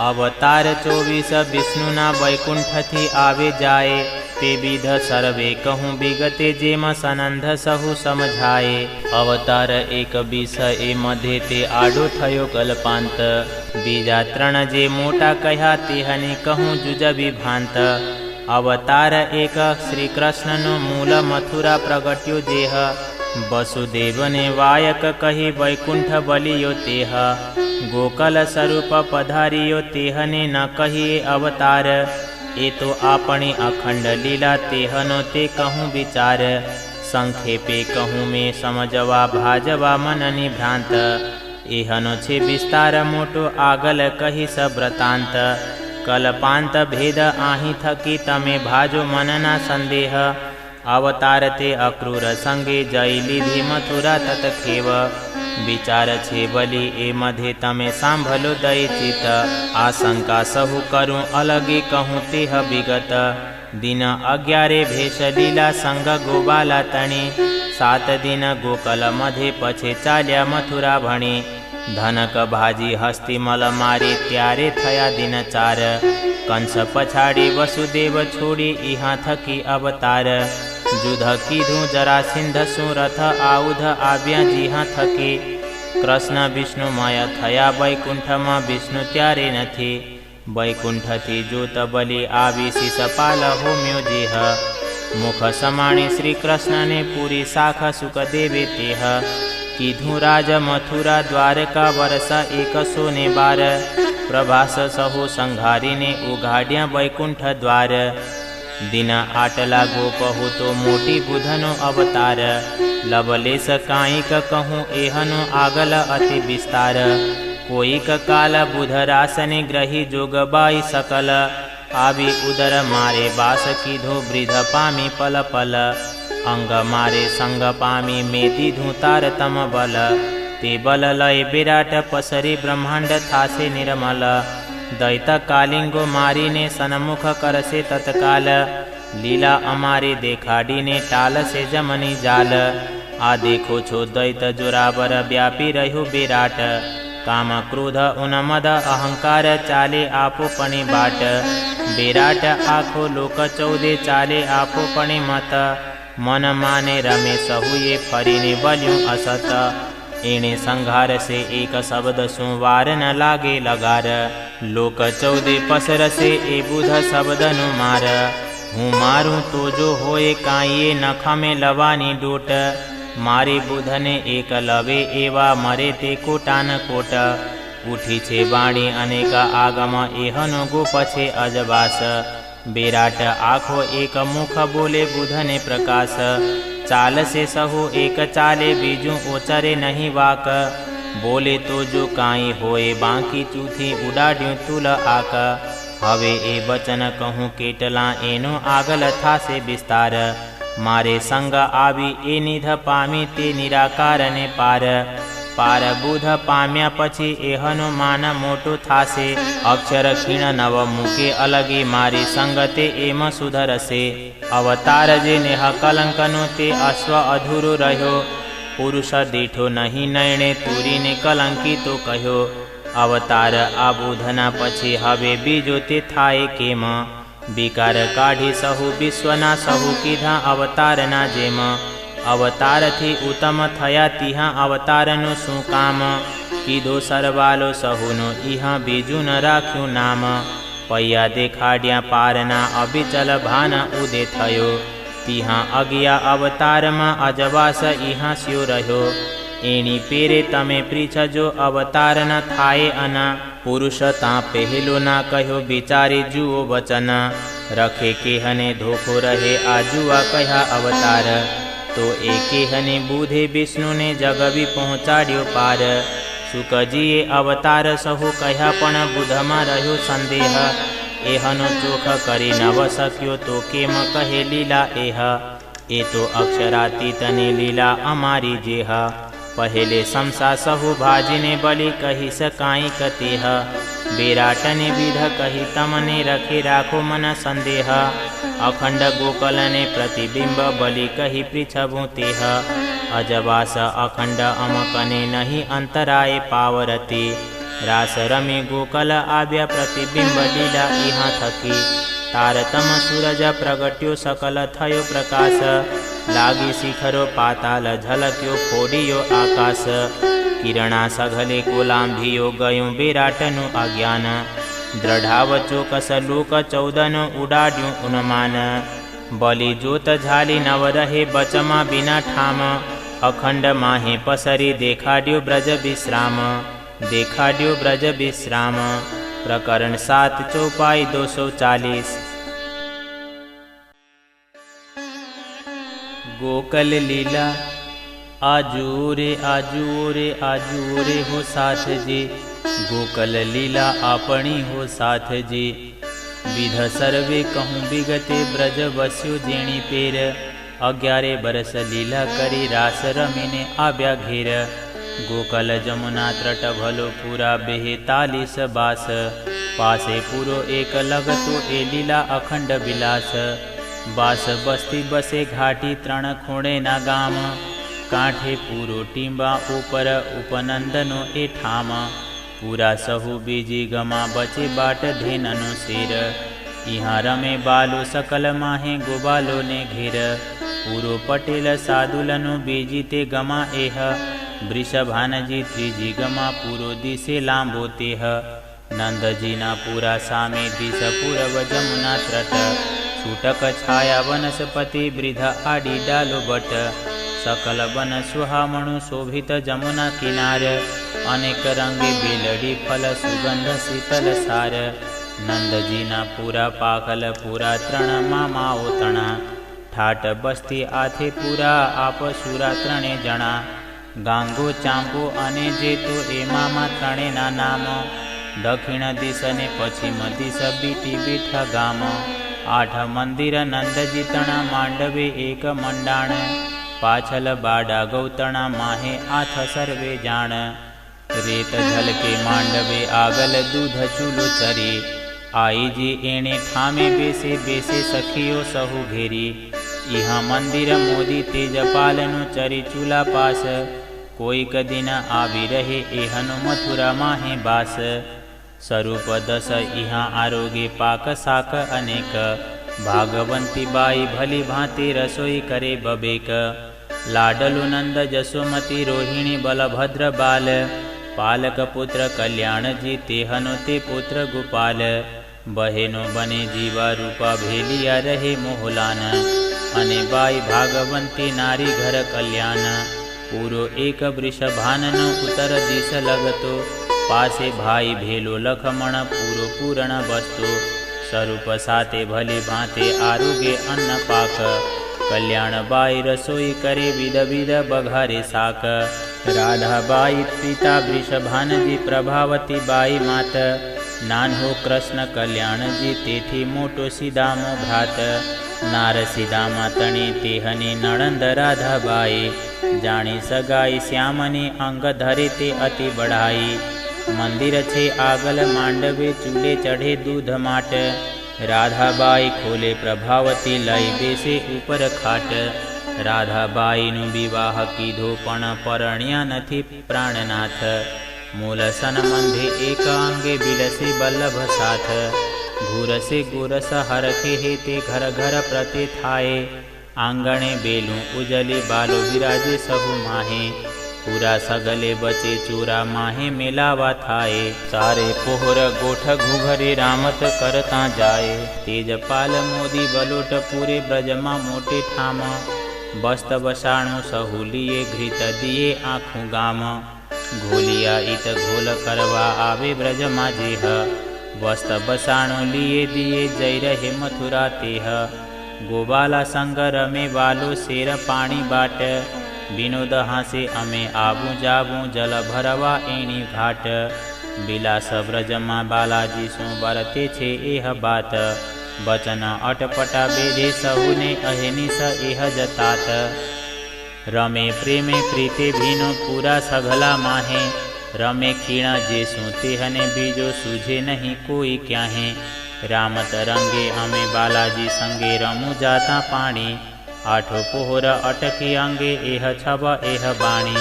अवतार 24 विष्णुना वैकुंठ थी आवे जाए। ते विध सर्वे कहूँ विगते जेम सनंद सहु समझाए। अवतार 21 ए मध्य ते आडो थयो कल्पांत। बीजा 3 जे मोटा कह्या तेहने कहूँ जुज विभांत। अवतार 1 श्री कृष्ण नो मूल मथुरा प्रगट्यो जेह। वसुदेवने वायक कही वैकुंठ बलियो तेह। गोकल स्वरूप पधारियो तेहने न कहिए अवतार। ए तो आपणी अखंड लीला तेहनो ते कहूँ विचार। संक्षेपे कहूँ में समझवा भाजवा मननी भ्रांत। एहनो छे विस्तार मोटो आगल कही सव्रतांत। कल्पांत भेद आही थकी तमे भाजो मनना संदेह। अवतार ते अक्रूर संगे जई लीधी मथुरा तत्खेव। विचार छे बलि ए मधे तमे सांभलो दई चित। आशंका सहु करूँ अलगे कहूँ तेह विगत। दिन 11 भेष लीला संग गोबाला तणी। 7 दिन गोकल मधे पछे चाल्या मथुरा भणी। धनक भाजी हस्ती मल मारी त्यारे थया दिन 4। कंस पछाड़ी वसुदेव छोड़ी इहाँ थकी अवतार। जुध कीधूँ जरासिंध सुरथ आउध आव्या जिहाँ थकी। कृष्ण विष्णुमय थया वैकुंठ में विष्णु त्यारे नथी। वैकुंठ थी जोत बलि आवी शिषपाल होम्यो जेह। मुख समाणी श्री कृष्ण ने पूरी शाख सुखदेवे तेह। कीधूँ राज मथुरा द्वारका वर्ष 112। प्रभास सहु संघारी ने उघाड्या वैकुंठ द्वार। दिन आटला गोप हो तो मोटी बुधनो अवतार। लवलेश काईक कहूँ एहनो आगल अति विस्तार। कोईक काल बुधरासने ग्रही जोगबाई सकल। आवी उदर मारे बास कीधो वृद्ध पामी पल पल। अंग मारे संग पामी मेदी धूतार तम बल। ते बल लय विराट पसरी ब्रह्मांड थासे निर्मल। दैत कालिंगो मारी ने सन्मुख करसे तत्काल। लीला अमारे देखाड़ी ने टाल से जमनी जाल। आ देखो छो दैत जोरावर व्यापी रहो विराट। काम क्रोध उन्मद अहंकार चाले आपो पणे बाट। विराट आखो लोक 14 चाले आपो पणे मत। मन माने रमे सहुए फरीने बल्यूं असत। एणे संघार से एक शब्द सुवार न लागे लगार। लोक 14 पसर से ए बुध शब्द नु मार। हूँ मारूं तो जो होए काये नखा में लवानी डोट। मारे बुधने एक लवे एवा मरे ते कोटान कोट। उठी छे बाणी अनेक आगम एहनो गोप छे अजबास। विराट आखो एक मुख बोले बुधने प्रकाश। चाल से सहु एक चाले बीजू ओचरे नहीं वाक। बोले तो जो काई होए बाकी चूथी उडाड्यूं तुल आक। हवे ए वचन कहूँ केटला एनो आगल थासे विस्तार। मारे संग आवी ए निध पामी ते निराकार ने पार। पार बुध पाम्या पछी एहनो मान मोटो थासे। अक्षर क्षीण नव मुके अलगी मारी संगते एम सुधरसे। अवतार जे नेह कलंकनो ते अश्व अधूरो रह्यो। पुरुष दीठो नहीं नयने तूरी ने कलंकी तो कह्यो। अवतार आबुधना पछी हवे बीजो ते थाए केम। विकार काढ़ी सहु विश्वना सहु कीधा अवतार ना जेम। अवतार थी उत्तम थया तिहा अवतार नु शू काम। कीधो सरवालो सहुनो इहा बीजू न राख्यू नाम। पैया देखाड्या पारना अबिचल भान उदे थयो। तिहा अगिया अवतार में अजवास इहा स्यो रह्यो। एणी पेरे तमे पृछजो अवतार न थाए अना। पुरुष ता पहलो ना कहो बिचारी जुओ वचन, रखे के हने धोखो रहे आजुआ कहा अवतार। तो एके हने बूधे विष्णु ने जग भी पहुँचाड्यो पार। सुखजीए अवतार सहु कहा पण बुधमा रह्यो संदेह, एहनो चोख करी नव सक्यो तो केम कहे लीला एह। ए तो अक्षरातीतने लीला अमारी जेह, पहले समसा सहु भाजिने बलि कही सकाई कतेह। बेराटने विध कही तमने रखे राखो मन संदेह, अखंड गोकलने प्रतिबिंब बलि कही पृछबु तेह। अजवास अखंड अमकने नहीं अंतराय पावरती, रास रमे गोकल आव्या प्रतिबिंब लीला इहाँ थकी। तारतम सूरज प्रगट्यो सकल थयो प्रकाश, लागी शिखरो पाताल झलक्यो फोडियो आकाश। किरणा सघले कोलांभियो गयो बेराटनु अज्ञान, दृढ़ावचो कस लोक चौदन उडाड्यो उन्मान। बलि जोत झाली नव रहे बचमा बिना ठाम, अखंड माहे पसरी देखाड्यो ब्रज विश्राम। देखाड्यो ब्रज विश्राम। प्रकरण 7 चौपाई 240। गोकल लीला आजू रे आजू रे आजू रे हो साथ जी, गोकल लीला आपणी हो साथ जी। विध सर्वे कहूँ विगते ब्रज बस्यो जेणी पेर, 11 बरस लीला करी रास रमीने आव्या घेर। गोकल जमुना त्रट भलो पूरा 42 बास, पासे पूरो एक लगतो ए लीला अखंड विलास। बास बस्ती बसे घाटी 3 खूणे ना गाम, कांठे पूरो टींबा ऊपर उपनंदनो ए ठाम। पूरा सहु बीजी गमा बचे बाट धेननो शेर, यहाँ रमे बालो सकल माहे गोबालो ने घेर। पूरो पटेल सादुलनो बीजी ते गमा एह, वृषभानजी त्रीजी गमा पूरो दिसे लांबो तेह। नंदजी ना पूरा सामे दिस पूरब जमुना त्रट, छूटक छाया वनस्पति वृद्ध आडी डालो बट। सकल वन सुहामणु शोभित जमुना किनार, अनेक रंगे बेलड़ी फल सुगंध शीतल सार। नंदजी ना पूरा पाखल पूरा 3 मामाओ तणा, ठाट बस्ती आथे पूरा आप सूरा 3 जणा। गांगो चांपो अने जेतो ए मामा 3 ना नाम, दक्षिण दिश ने पश्चिम दिश बीटी बीठ गाम। 8 मंदिर नंदजी तणा मांडवे एक मंडाण, पाछल बाडा गौतणा माहे आथ सर्वे जाण। रेत झलके मांडवे आगल दूध चूलो चरी, आई जी एणे ठामे बेसे बेसे सखियो सहु घेरी। यहाँ मंदिर मोदी तेजपालनु चरी चूला पास, कोई कदिन आवी रहे एहनु मथुरा माहे बास। स्वरूप 10 यहाँ आरोगे पाक साक अनेक, भागवंती बाई भली भांति रसोई करे बबेक। लाडलु नंद जसोमती रोहिणी बलभद्र बाल, पालक पुत्र कल्याण जी तेहनो ते पुत्र गोपाल। बहेनो बने जीवा रूपा भेलिया रहे मोहलान, अने बाई भागवंती नारी घर कल्याण। पूरो एक वृषभाननो उत्तर दिश लगतो, पासे भाई भेलो लखमण पूरो पूर्ण वस्तु। स्वरूप साते भले भांते आरोगे अन्न पाक, कल्याण बाई रसोई करे विध विध बघारे साक। राधा बाई पिता वृषभान जी प्रभावती बाई मात, नान्हो कृष्ण कल्याण जी तेथी मोटो सीदामो भ्रात। नार सीदामा तणी तेहनी नणंद राधा बाई, जाणी सगाई श्यामनी अंग धरे ते अति बढ़ाई। मंदिर छे आगल मांडवे चूले चढ़े दूध माट, राधाबाई खोले प्रभावती लई बेसे ऊपर खाट। राधाबाईनु विवाह कीधो पण परण्या नथी प्राणनाथ, मूल सनमंधे एक अंगे बिलसे बल्लभ साथ। घूरसे गोरस हरखे हेते घर घर प्रति थाए, आंगणे बेलू उजली बालो विराजे सहु माहे। पूरा सगले बचे चूरा माहे मेलावा थाए, सारे पोहर गोठ घुघरे रामत करता जाए। तेजपाल मोदी बलोट पूरे ब्रजमा मोटे ठाम, बस्त बसाणु सहु लिए घृत दिए आँखों गाम। घोलिया इत घोल करवा आवे ब्रज माजेह। वस्त बसाणो लिए दिए जय रहे मथुरा तेह। गोबाला संग रमे वालो शेर पाणी बाट। विनोद हासे अमे आबू जाबू जल भरवा एणी घाट। बिलास ब्रजमा बालाजी सु बरते छे एह बात। बचन अटपटा बेधे सहुने अहेनिस एह जतात। रमे प्रेमे प्रीते भीनो पूरा सघला माहे। रमे खीण जे सु तेहने बीजो सूझे नहीं कोई क्याहे। राम तरंगे अमे बालाजी संगे रमू जाता पाणी। आठो पोहर अटकी अंगे एह छब एह बाणी।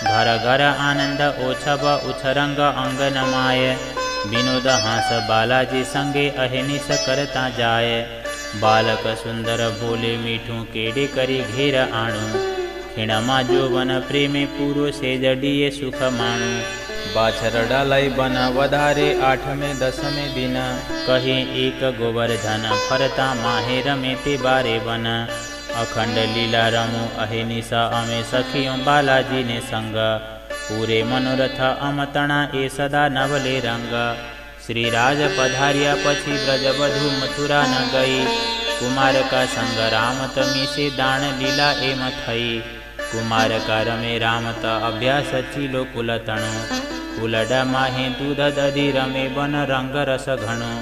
घर घर आनंद ओछब उछरंग अंगन माय। विनोद हास बालाजी संगे अहेनिस करता जाय। बालक सुंदर बोले मीठू केडे करी घेर आणु। खीणमा जोवन प्रेमे पूरो से जडिये सुख माणु। बाछरडा लई बन वधारे 8में 10में दिन। कही एक गोवर्धन फरता माहे रमे ते बारे बन। अखंड लीला रमू अहेनिसा अमे सखियों बालाजी ने संग। पूरे मनोरथ अमतणा ए सदा नवले रंग। श्री राज पधार्या पछी ब्रज बधु मथुरा न गई। कुमार का संग राम तमी से दान लीला एम थई। कुमार का रमे राम त अभ्यास चीलो कुल तणु। कुलडा माहे दूध दधी रमे बन रंग रस घणो।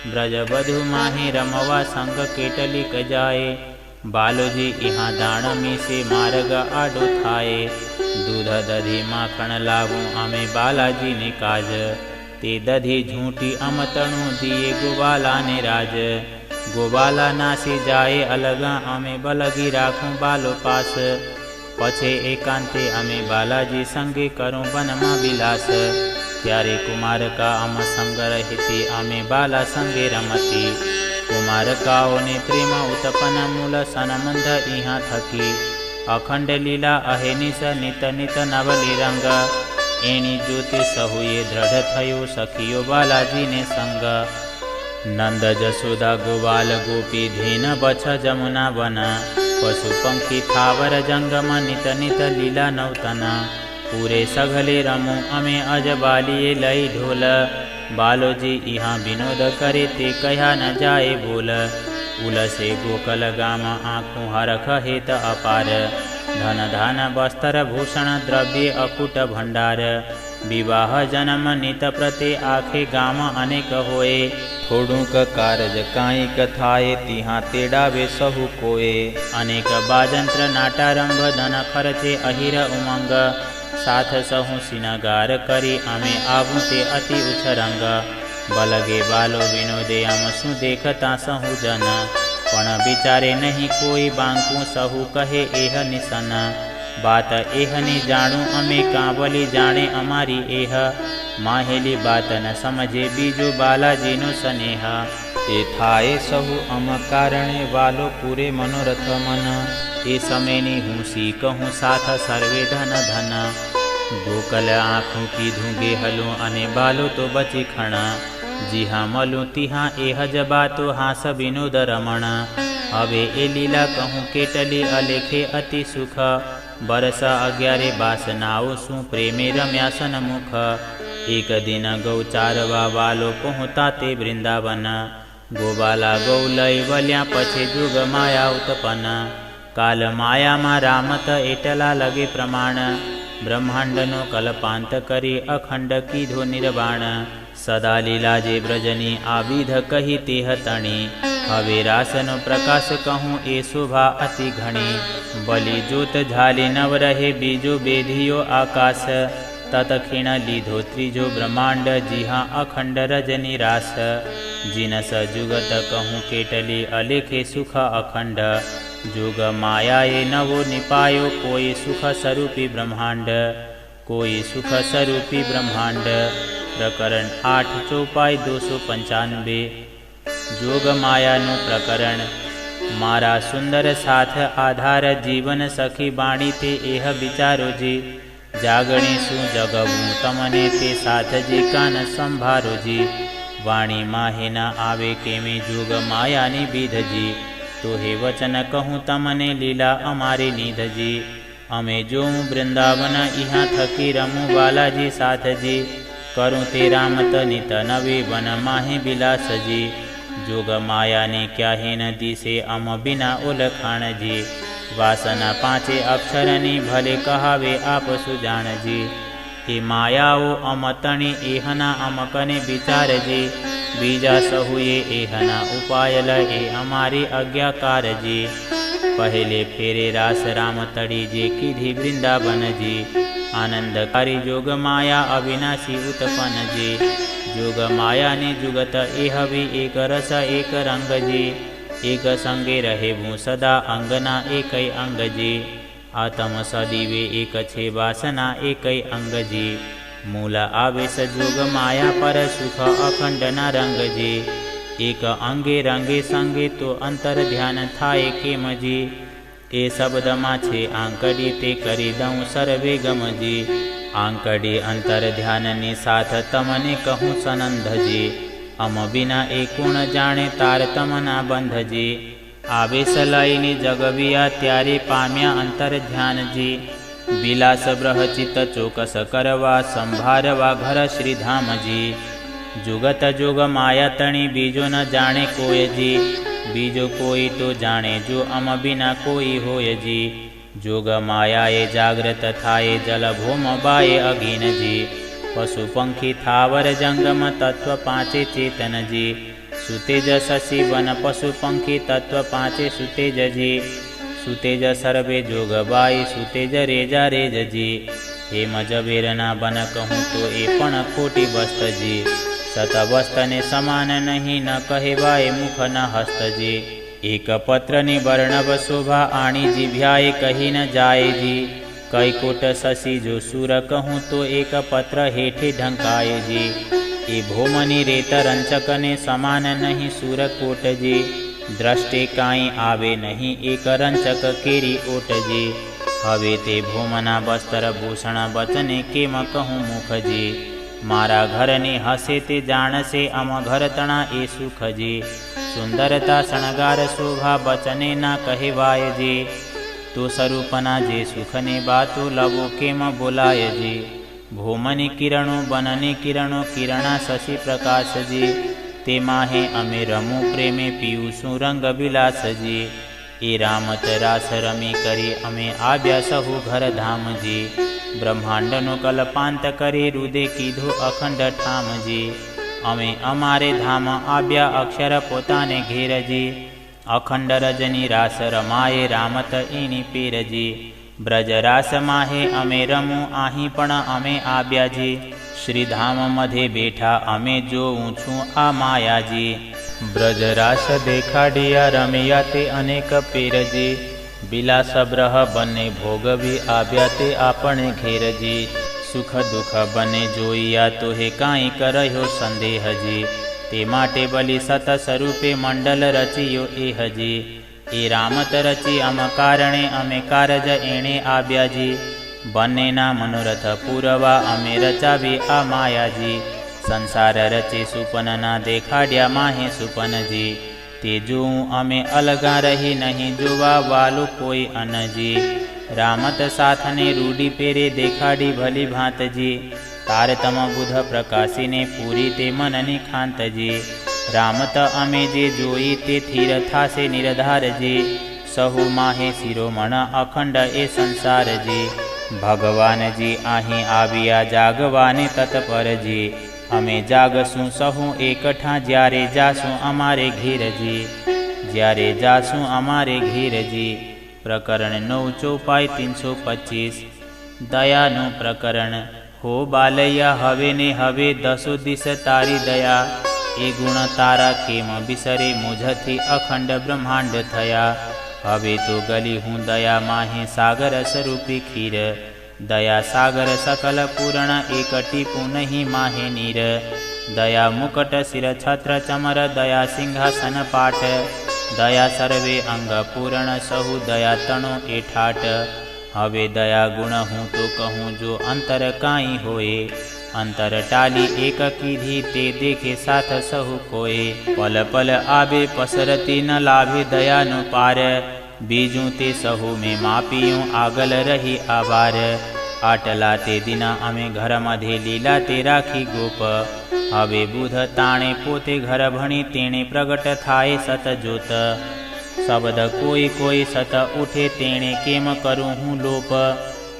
ब्रज बधु माहे रमवा संग केटलिक जाए। बालोजी इहाँ दाण मीसे मार्ग आडो थाए। दूध दधी माखण लावू अमे बालाजी ने काज। ते दधी झूठी अमतणु दिए गोवाला ने राज। गोवाला नासी जाए अलगा अमे बलगी राखूं बालो पास। पछे एकांते अमे बालाजी संगे करूं वनमा बिलास। त्यारे कुमार का अम संग रहती अमे बाला संगे रमती। कुमार काओ ने प्रेम उत्पन्न मूल सनमंद इहाँ थकी। अखंड लीला अहेनिस नित नित नवली रंग। एणी ज्योति सहुए दृढ़ थयो सखियो बालाजी ने संग। नंद जसोदा गोवाल गोपी धेन बछ जमुना वन। पशु पंखी थावर जंगम नित नित लीला नौतन। पूरे सघले रमू अमे अजबालिए लई ढोल। बालोजी इहाँ विनोद करे ते कहा न जाए बोल। उलसे गोकल गाम आँखों हरख हेत अपार। धन धान वस्त्र भूषण द्रव्य अकुट भंडार। विवाह जन्म नित प्रते आखे गाम अनेक होए। थोड़ूक कारज काईक थाए तिहाँ तेडावे सहु कोए। अनेक बाजंत्र नाटारंभ धन खर्चे अहिर उमंग। साथ सहु सिनगार करी अमे आबू ते अति उछरंग। बलगे बालो विनोदे अम सु देखता सहु जन। पण विचारे नहीं कोई बांकू सहु कहे एह निसन। बात एहनी जाणू अमे कांवली जाने अमारी एह। माहेली बात न समझे बीजो बालाजी नो स्नेह। ए थाए सहु अम कारणे वालो पूरे मनोरथ मन। ए समेनी हूँ सी कहूँ साथ सर्वे धन धन। गोकल आँखों की धूंगे हलूं अने बालो तो बची खणा। जिहा मलूं तिहा एह जबा तो हास विनोद रमण। हवे ए लीला कहूँ केटली अलेखे अति सुख। बरस 11 बासनाओ सु प्रेमे रम्या सन्मुख। एक दिन गौचारवा वालो पहुँता ते वृंदावन। गोबाला गौ लई वल्या पछे जुग माया उत्पन्न। काल माया मा रामत एटला लगे प्रमाण। ब्रह्मांडनो कल्पांत करी अखंड कीधो निर्वाण। सदा लीला जे ब्रजनी आविध कही तेह तणी। हवे रासनो प्रकाश कहूँ ए शोभा अति घणी। बलि जोत झाली नव रहे बीजो बेधियो आकाश। तत खीण लीधो त्रिजो ब्रह्मांड जिहा अखंड रजनी रास। जिनस जुगत कहूँ केटली अलेखे सुख अखंड। जोग मायाए नवो निपायो कोई सुख स्वरूपी ब्रह्मांड। कोई सुख स्वरूपी ब्रह्मांड। प्रकरण 8 चौपाई 295। जोग मायानु प्रकरण। मारा सुंदर साथ आधार जीवन सखी बाणी ते एह विचारो जी। जागणे सु जगवूँ तमने ते साथ जी कान संभारो जी। वाणी माहे न आवे केमे जोग मायानी विध जी। तो हे वचन कहूँ तमने लीला अमारी निध जी। अमे जोऊं वृंदावन इहाँ थकी रमूं बालाजी साथजी। करूँ ते रामत नित नवे वन माहे बिलास जी। जोग माया ने क्या ही नदी से अम बिना ओलखाण जी। वासना पांचे अक्षरनी भले कहावे आप सुजान जी। ए मायाओ अमतणी एहना अमकने विचार जी। बीजा सहुए एहना उपायल ए अमारी आज्ञाकार जी। पहले फेरे रास राम तड़ी जे कीधी वृंदावन जी। आनंदकारी जोग माया अविनाशी उत्पन्न जी। जोग माया ने जुगत एह भी एक रस एक रंग जी। एक संगे रहे भू सदा अंगना एक अंग जी। आत्म सदीवे एक छे वासना एक अंग जी। मूल आवेश जोग माया पर सुख अखंड न रंग जी। एक अंगे रंगे संगे तो अंतर ध्यान थाए केम जी। ए शब्द माछे आंकड़ी ते करी दऊं सर्वे गम जी। आंकड़ी अंतर ध्यान ने साथ तमने कहूँ सनंद जी। अम बिना एक गुण जाने तार तमना बंध जी। आवेश लईने जगविया त्यारे पाम्या अंतर ध्यान जी। बिलास ब्रह चित चौकस करवा संभारवा घर श्रीधाम जी। जुगत जोग माया तणी बीजो न जाने कोय जी। बीजो कोई तो जाने जो अम बिना कोई होय जी। जोग मायाए जागृत थाये जल भूम बाए अगीन जी। पशु पंखी थावर जंगम तत्व पांचे चेतन जी। सुतेज शशि वन पशु पंखी तत्व पांचे सुतेज जी। सुतेज सर्वे जोग बाई सुतेज रेजा रेज जी। हेम जबेरना बन कहूँ तो ए पण खोटी बस्त जी। सत वस्त ने समान नहीं न कहेवाए मुख न हस्त जी। एक पत्र ने वर्णव शोभा आणी जिभ्याए कही न जाए जी। कई कोट शशि जो सुर कहूँ तो एक पत्र हेठे ढंकाए जी। ए भोमनी रेत रंचक ने समान नहीं सुर कोट जी। दृष्टि काई आवे नहीं एक रंचक केरी ओट जी। हवे ते भोमना वस्त्र भूषण बचने केम कहूँ मुख जी। मारा घर ने हसे ते जान से अम घर तना ए सुख जी। सुंदरता शणगार शोभा बचने ना कहेवाय जी। तो स्वरूपना जे सुख ने बातो लवो केम बोलाय जी। भोमनि किरणों बनने किरणों किरणा शशि प्रकाश जी। ते माहे अमे रमू प्रेमे पीयूषु रंग विलास जी। ए रामत रास रमी करी अमे आव्या सहु घर धाम जी। ब्रह्मांड नो कल्पांत करे रुदे कीधो अखंड ठाम जी। अमे अमारे धाम आव्या अक्षर पोताने घेर जी। अखंड रजनी रास रमाये रामत एनी पेर जी। ब्रज रास माहे अमे रमू आही पण अमे आव्या जी। श्रीधाम मधे बैठा अमे जोऊं छूं आ माया जी। ब्रज रास देखाडिया रमिया ते अनेक पेर जी। बिलास ब्रह बने भोगवी आव्या ते आपणे घेर जी। सुख दुख बने जोइया तो हे काई करयो संदेह जी। ते माटे बलि सत स्वरूपे मंडल रचियो एह जी। ए रामत रचि अम कारणे अमे कारज एणे आव्या जी। बने ना मनोरथ पूरवा अमे रचावी आ माया जी। संसार रचे सुपन ना देखाड्या माहे सुपन जी। ते जोऊं अमे अलगा रही नहीं जोवा वालो कोई अन जी। रामत साथ ने रूढ़ी पेरे देखाड़ी भली भांत जी। तारतम बुध प्रकाशी ने पूरी ते मननी खांत जी। रामत अमे जे जोई ते थीर थासे निरधार जी। सहु माहे शिरोमण अखंड ए संसार जी। भगवान जी आही आविया जागवाने तत्पर जी। अमे जागसूं सहु एकठा ज्यारे जासूं अमारे घेर जी। ज्यारे जासूं अमारे घेर जी। प्रकरण 9 चौपाई 325। दयानु प्रकरण। हो बालैया हवे ने हवे दसो दिस तारी दया। ए गुण तारा केम बिसरे मुझथी अखंड ब्रह्मांड थया। हवे तो गली हूँ दया माहे सागर स्वरूपी खीर। दया सागर सकल पूर्ण एक टीपू नहीं माहे नीर। दया मुकट सिर छत्र चमर दया सिंहासन पाठ। दया सर्वे अंग पूर्ण सहु दया तणो ए ठाट। हवे दया गुण हूँ तो कहूँ जो अंतर काई होए। अंतर टाली एक कीधी ते देखे साथ सहु कोए। पल पल आवे पसरती न लाभे दया नु पार। बीजू ते सहु में मापियूं आगल रही आभार। आटला ते दिना अमे घर मधे लीला ते राखी गोप। हवे बुध ताणे पोते घर भणी तेणे प्रगट थाय सत जोत। शब्द कोई कोई सत उठे तेणे केम करूँ हूँ लोप।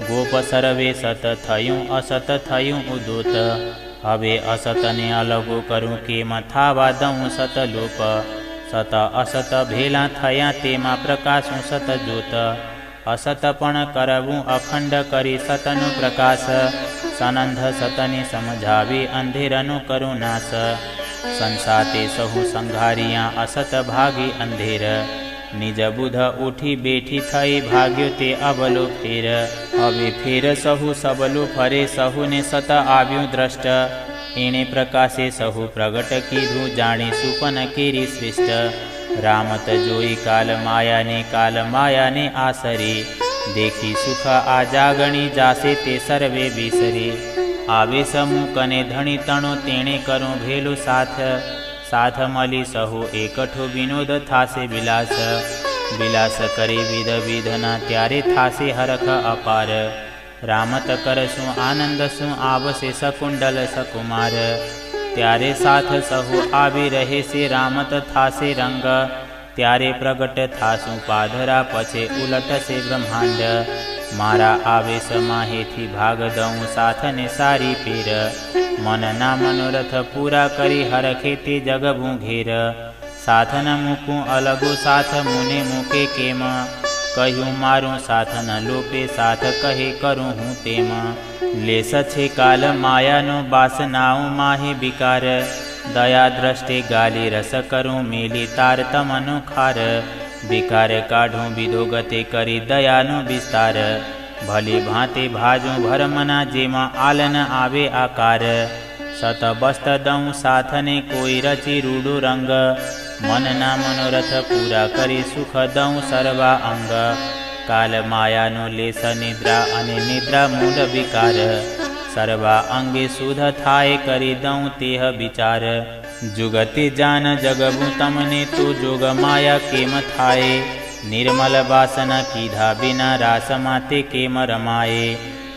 गोप सर्वे सत थयूं असत थयूं उदोत। हवे असत ने अलगो करूँ केम थावा दऊँ सत लोप। सत असत भेला थया तेमा प्रकाशूँ सत जोत। असत पण करवूँ अखंड करी सतनु प्रकाश। सनंध सतने समझावी अंधेरनु करूँ नाश। संसाते सहु संघारिया असत भागी अंधेर। निज बुध उठी बैठी थई भाग्यो ते अबलो फेर। हवे फेर सहु सबलो फरे सहु ने सत आव्यू दृष्ट। एणे प्रकाशे सहु प्रगट कीधु जाणी सुपन केरी श्रेष्ठ। रामत जोई काल माया ने आसरी। देखी सुख आ जागणी जासे ते सर्वे बिसरी। आवे समूह कने धणी तणो तेणे करूँ भेलो साथ। साथ मली सहु एकठो विनोद थासे विलास। विलास करे विध विधना त्यारे थासे हरख अपार। रामत करसु आनंद सु आवसे सकुंडल सकुमार। त्यारे साथ सहु आवी रहे से रामत थासे रंग। त्यारे प्रगट थासु पाधरा पछे उलट से ब्रह्मांड। मारा आवेश माहेथी भाग दऊँ साथ ने सारी पीर। मन ना मनोरथ पूरा करी हरखे ते जगबू घेर। साथ न मूकूँ अलगो साथ मुने मूके केम। कहूँ मारूँ साथ न लोपे साथ कहे करूँ हूँ तेम। ले सछे काल मायानो बासनाऊँ माहे विकार। दया दृष्टि गाली रस करूँ मेली तार तमनु खार। विकार काढूँ विधो गते करी दयानु विस्तार। भली भांति भाजूँ भरमना जेमा आलन आवे आकार। सत बस्त दऊँ साथने कोई रची रूडो रंग। मन ना मनोरथ पूरा करी सुख दऊँ सर्वा अंग। काल मायानो लेस निद्रा अने निद्रा मूल विकार। सर्वा अंगे सुध थाय करी दऊँ तेह विचार। जुगति जान जगबू तमने तो जोग माया केम थाए। निर्मल वासना कीधा बिना रास माते केम रमाए।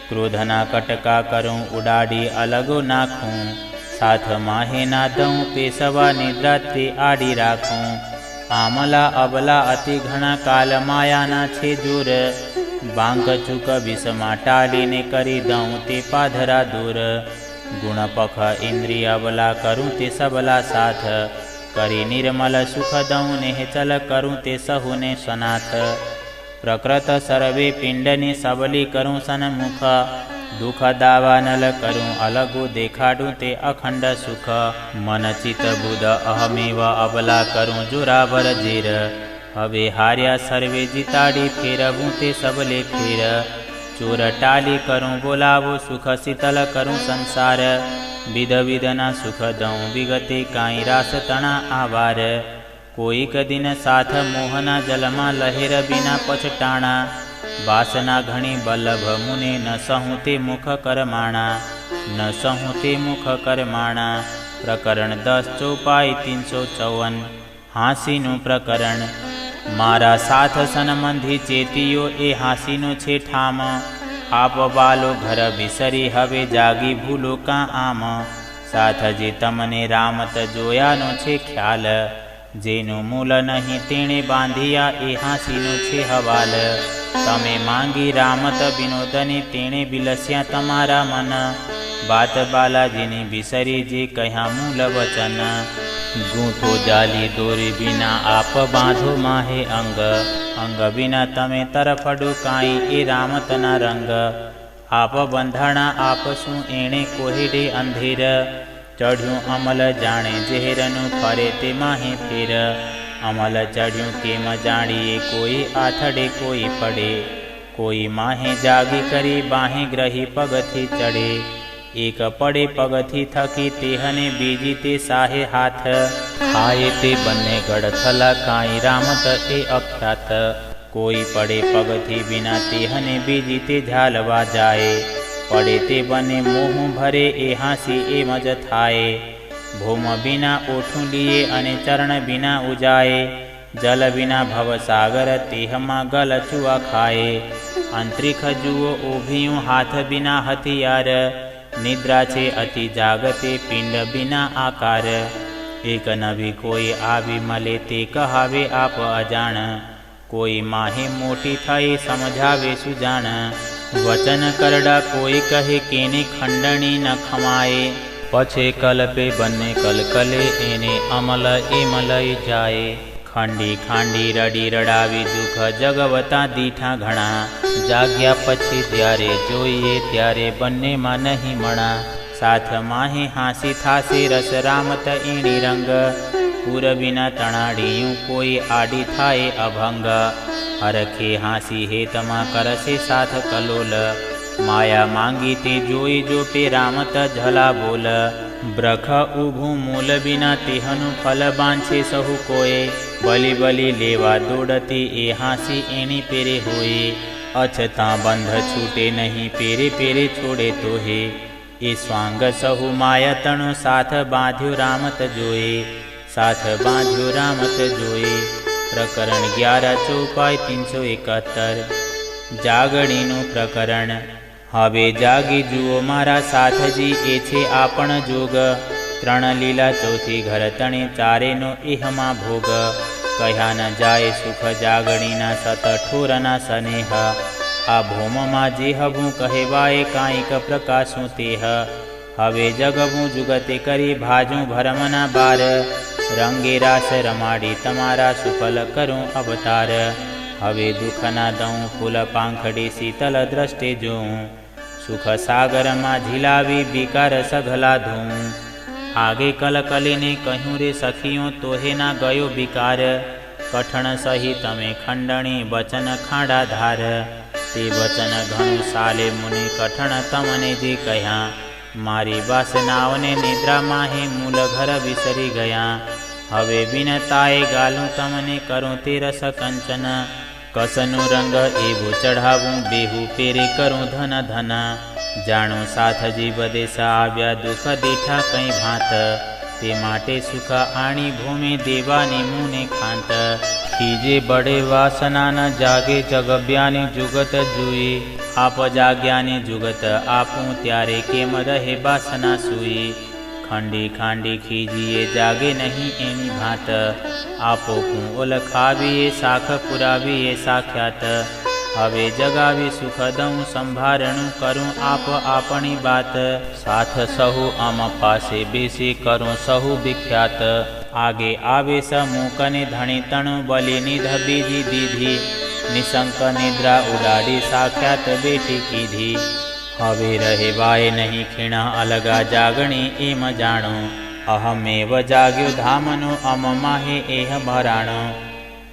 क्रोधना कटका करूँ उडाड़ी अलगो नाखूँ। साथ माहे ना दऊँ पेशवा निद्रा ते आड़ी राखूँ। आमला अबला अति घना काल माया ना छे जोर। बांक चूक विषमा टालीने करी दऊँ ते पाधरा दूर। गुण पख इंद्रिय अबला करूँ ते सबला साथ। करी निर्मल सुख दऊँ नेहचल करूँ ते सहुने सनाथ। प्रकृत सर्वे पिंडने सबली करूँ सन्मुख। दुख दावा नल करूँ अलगो देखाडूँ ते अखंड सुख। मन चित बुध अहमेव अबला करूँ जोरावर जेर। हवे हार्या सर्वे जिताड़ी फेरवूँ ते सबले फेर। चोर टाली करूँ बोलावो सुख शीतल करूँ संसार। विध विधना सुख दऊँ विगते काई रास तना आवार। कोई क दिन साथ मोहना जलमा लहेर बिना पछटाणा। वासना घणी बल्लभ मुने न सहूँ ते मुख करमाणा। न सहूँ ते मुख करमाणा। प्रकरण 10 चौपाई 354। हांसीनु प्रकरण। मारा साथ सनमंधी चेतियो ए हांसीनो छे ठाम। आप वालो घर बिसरी हवे जागी भूलो का आम। साथ जे तमने रामत जोयानो छे ख्याल। जेनु मूल नहीं तेणे बांधिया ए हांसीनो छे हवाल। तमे मांगी रामत विनोदने तेणे बिलस्या तमारा मन। बात बालाजीने बिसरी जे कह्या मूल वचन। गूंथो जाली दोरी बिना आप बांधो माहे अंग। अंग बिना तमे तरफडो काई ए रामतना रंग। आप बंधाणा आपसु एणे कोहिडे अंधेर। चढ़्यूं अमल जाणे जेहरनु फरे ते माहे फेर। अमल चढ़्यूं केम जाणीए कोई आथड़े कोई पड़े। कोई माहे जागी करी बाहे ग्रही पगथी चढ़े। एक पड़े पगथी थकी तेहने बीजी ते साहे हाथ। खाए ते बन्ने गढ़थला काई रामत ए अख्यात। कोई पड़े पगथी बिना तेहने बीजी ते झालवा जाए। पड़े ते बने मोह भरे ए हांसी ए मज थाए। भूम बिना ओठूं लिए अने चरण बिना उजाए। जल बिना भवसागर तेहमा गल चुआ खाए। अंतरिक्ष जुओ ऊभियों हाथ बिना हथियार, निद्रा छे अति जागते पिंड बिना आकार। एक नभी कोई आवी मले ते कहावे आप अजाण, कोई माहे मोटी थई समझावे सुजाण। वचन करड़ा कोई कहे केने खंडणी न खमाए, पछे कल्पे बन्ने कलकले एने अमल एमलई जाए। खंडी खांडी रडी रडावी दुख जगवता दीठा घणा, जाग्या पछी त्यारे जोईए त्यारे बन्ने मा नहीं मणा। साथ माहे हासी थासे रस रामत ईणी रंग, पूर बिना तणाड़ियों कोई आडी थाए अभंग। हरखे हासी हे तमा करसे साथ कलोल, माया मांगी ते जोई जो पे रामत झला बोल। ब्रख उभू मूल बिना तेहनु फल बांछे सहु कोए, बलि बलि लेवा दौड़ती ए हासी एणी पेरे होए। अछता बंध छूटे नहीं पेरे पेरे छोड़े तो हे, ए स्वांग सहु माया तणु साथ बांध्यो रामत जोए, साथ बांध्यो रामत जोए। प्रकरण 11 चौपाई 371 जागणीनु प्रकरण। हवे जागी जुओ मारा साथजी ए छे आपण जोग, त्रण लीला चौथी घर तणे चारेनो एहमा भोग। कह्या न जाए सुख जागणीना सत ठोरना स्नेह, आ भोममा जे हबू कहेवाए कांईक प्रकाशों तेह। हवे जगबू जुगते करी भाजू भरमना बार, रंगे रास रमाड़ी तमारा सुफल करूं अवतार। हवे दुख ना दऊं फूल पांखड़ी शीतल दृष्टि जोऊं, सुख सागर मा झिलावी बिकार सघला धूं। आगे कलकलीने कहूँ रे सखियों तोहे ना गयो बिकार, कठण सही तमे खंडणी बचन खाड़ा धार। ते वचन घणु साले मुनि कठण तमने जे कह्या, मारी वासनाओने निद्रा माहे मूल घर विसरी गया। हवे बिनताए गालूं तमने करूं ते रस कंचन, कसनु रंग एवो चढ़ावूं बेहू पेरे करूं धन धन। जाणो साथ जी बदेश आव्या दुख देठा कई भांत, ते माटे सुख आणी भूमि देवानी मुने खांत। खीजे बड़े वासना न जागे जगब्यानी जुगत जुई, आप जाग्यानी जुगत आपू त्यारे केम रहे वासना सुई। खंडी खांडी खीजिए जागे नहीं एनी भात, आपो कूं ओलखावीए साख पुरावीए साख्यात। हवे जगावी सुख दऊं संभारणु करूं आप आपनी बात, साथ सहु अम पासे बेसी करूं सहु विख्यात। आगे आवे समूकने धणी तणु बलि निध बीजी दीधी, निशंक निद्रा उडाड़ी साख्यात बेटी कीधी। हवे रहे वाय नहीं खीणा अलगा जागणी एम जाणो, अहमेव जाग्यो धामनो अम माहे एह भराणो।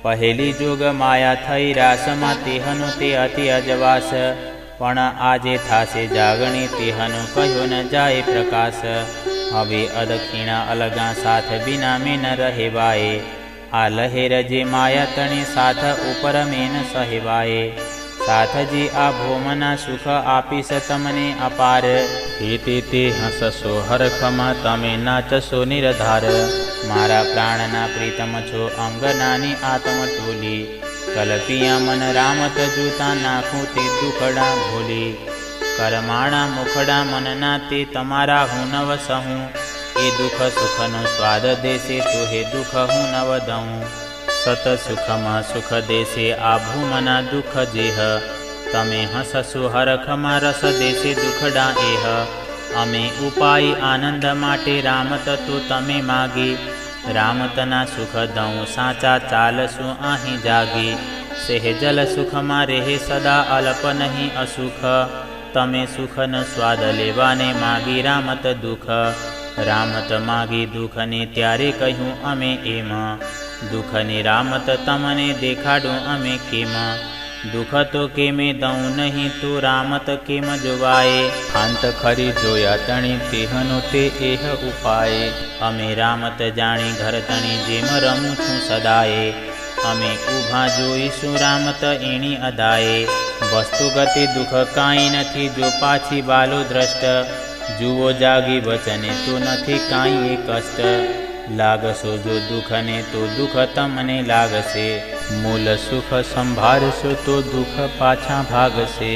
पहेली जोग माया थई रासमा तेहनु ते अति अजवास, पण आजे थासे जागणी तेहनु कह्यो न जाए प्रकाश। हवे अदखीणा अलगा साथ बिना में न रहेवाए, आ लहेर जे माया तणे साथ ऊपर में न सहेवाए। साथ जी आ भोमना सुख आपीस तमने अपार, हेते ते हससो हरखमा तमे नाचसो निरधार। मारा प्राणना प्रीतम छो अंगनानी आत्म टोली, कल्पिया मन रामत जूता नाखूं ते दुखड़ा भोली। करमाणा मुखड़ा मनना ते तमारा हूँ नव सहूँ, ए दुख सुखनो स्वाद देसे तो हे दुख हूँ नव दऊँ। सत सुखमा सुख देसे आभू मना दुख जेह, तमे हससु हरखमा रस देसे दुखड़ा एह। अमे उपाय आनंद माटे रामत तो तमे मागी, रामतना सुख दऊं साचा चालसु आही जागी। सेहजल सुखमा रेहे सदा अल्प नहीं असुख, तमे सुख न स्वाद लेवाने मागी रामत दुख। रामत मागी दुख ने त्यारे कहूँ अमे एम, दुख ने रामत तमने देखाडूँ अमे केम। दुख तो केमे दऊं नहीं तो रामत केम जोवाए, अंत खरी जोया तणी तेहनो ते एह उपाय। अमे रामत जाणी घर तणी जेम रमूं छूं सदाए, अमे उभा जोईशु रामत एणी अदाए। वस्तु गति दुख काई नथी जो पाछी बालो द्रष्ट, जुओ जागी वचने तो नथी काई ए कष्ट। લાગશો જો દુઃખને તો દુઃખ તમને લાગશે, મૂલ સુખ સંભાળશો તો દુઃખ પાછા ભાગશે.